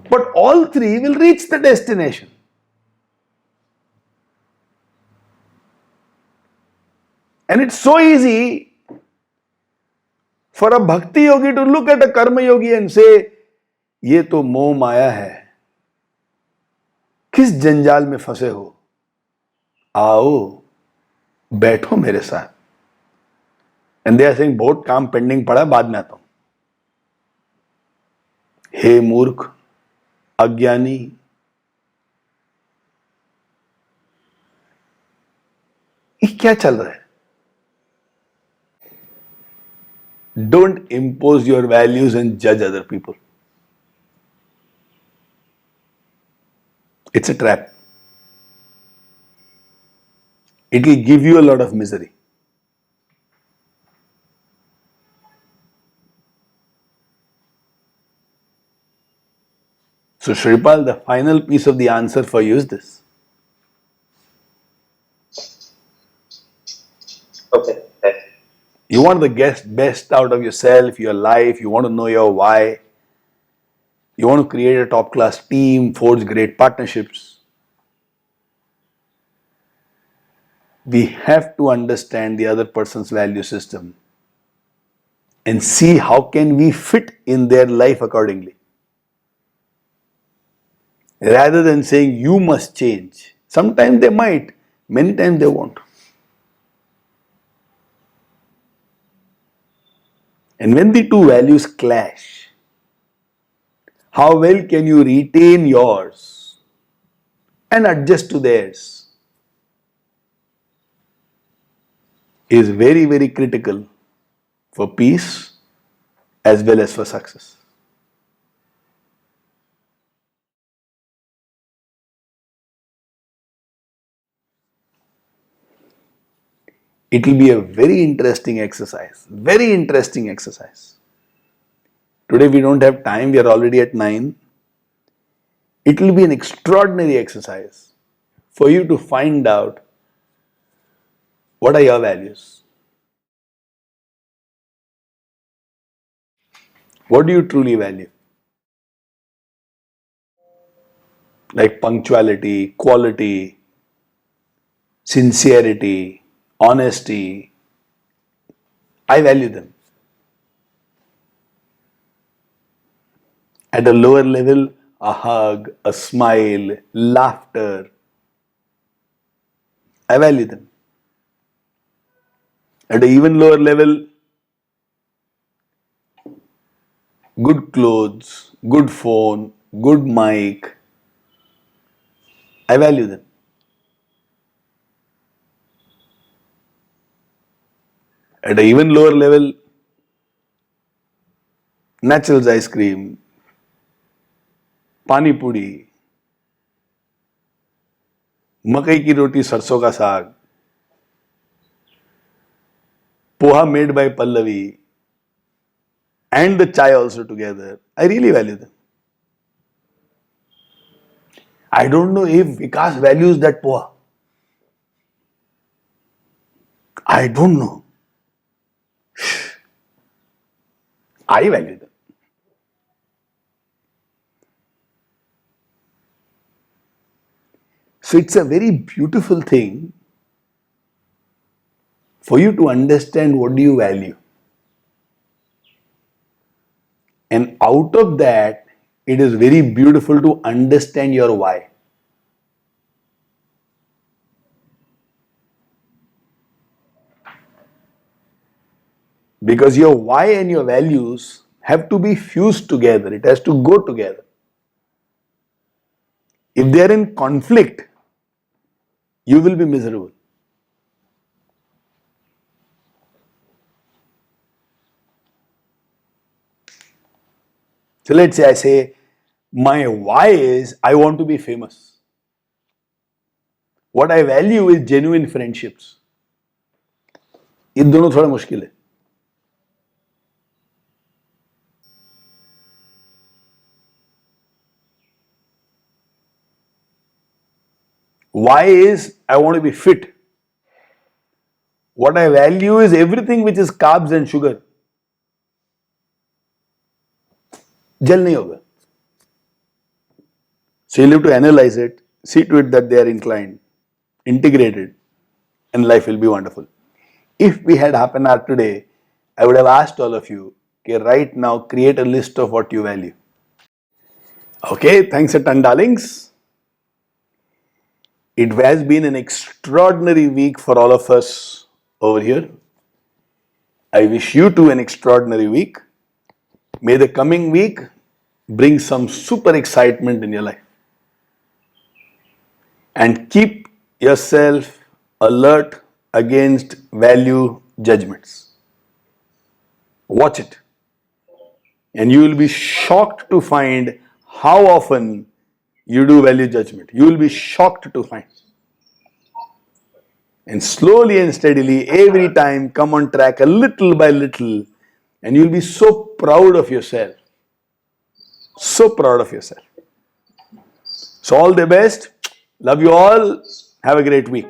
But all three will reach the destination. And it's so easy for a Bhakti Yogi to look at a Karma Yogi and say, ये तो मोह माया है, किस जंजाल में फंसे हो, आओ बैठो मेरे साथ. And they are saying, बहुत काम पेंडिंग पड़ा, बाद में आता हूं. हे मूर्ख, अज्ञानी, ये क्या चल रहा है? Don't impose your values and judge other people. It's a trap. It will give you a lot of misery. So Shripal, the final piece of the answer for you is this. Okay, thank you. You want the best out of yourself, your life, you want to know your why. You want to create a top class team, forge great partnerships. We have to understand the other person's value system and see how can we fit in their life accordingly. Rather than saying you must change. Sometimes they might, many times they won't. And when the two values clash, how well can you retain yours and adjust to theirs is very, very critical for peace as well as for success. It will be a very interesting exercise. Very interesting exercise. Today we don't have time, we are already at 9. It will be an extraordinary exercise for you to find out what are your values. What do you truly value? Like punctuality, quality, sincerity, honesty. I value them. At a lower level, a hug, a smile, laughter. I value them. At an even lower level, good clothes, good phone, good mic. I value them. At an even lower level, Naturals ice cream, pani puri, मकई की रोटी, सरसों का साग, poha made by Pallavi, and the chai also together. I really value them. I don't know if Vikas values that poha. I don't know. I value them. So it's a very beautiful thing for you to understand what do you value. And out of that, it is very beautiful to understand your why. Because your why and your values have to be fused together. It has to go together. If they are in conflict, you will be miserable. So let's say I say, my why is I want to be famous. What I value is genuine friendships. ये दोनों थोड़ा मुश्किल है. Why is I want to be fit. What I value is everything which is carbs and sugar. जल नहीं होगा. So you'll have to analyze it, see to it that they are inclined, integrated, and life will be wonderful. If we had half an hour today, I would have asked all of you, okay, right now create a list of what you value. Okay, thanks a ton, darlings. It has been an extraordinary week for all of us over here. I wish you too an extraordinary week. May the coming week bring some super excitement in your life. And keep yourself alert against value judgments. Watch it. And you will be shocked to find how often you do value judgment. You will be shocked to find. And slowly and steadily, every time, come on track a little by little, and you'll be so proud of yourself. So proud of yourself. So all the best. Love you all. Have a great week.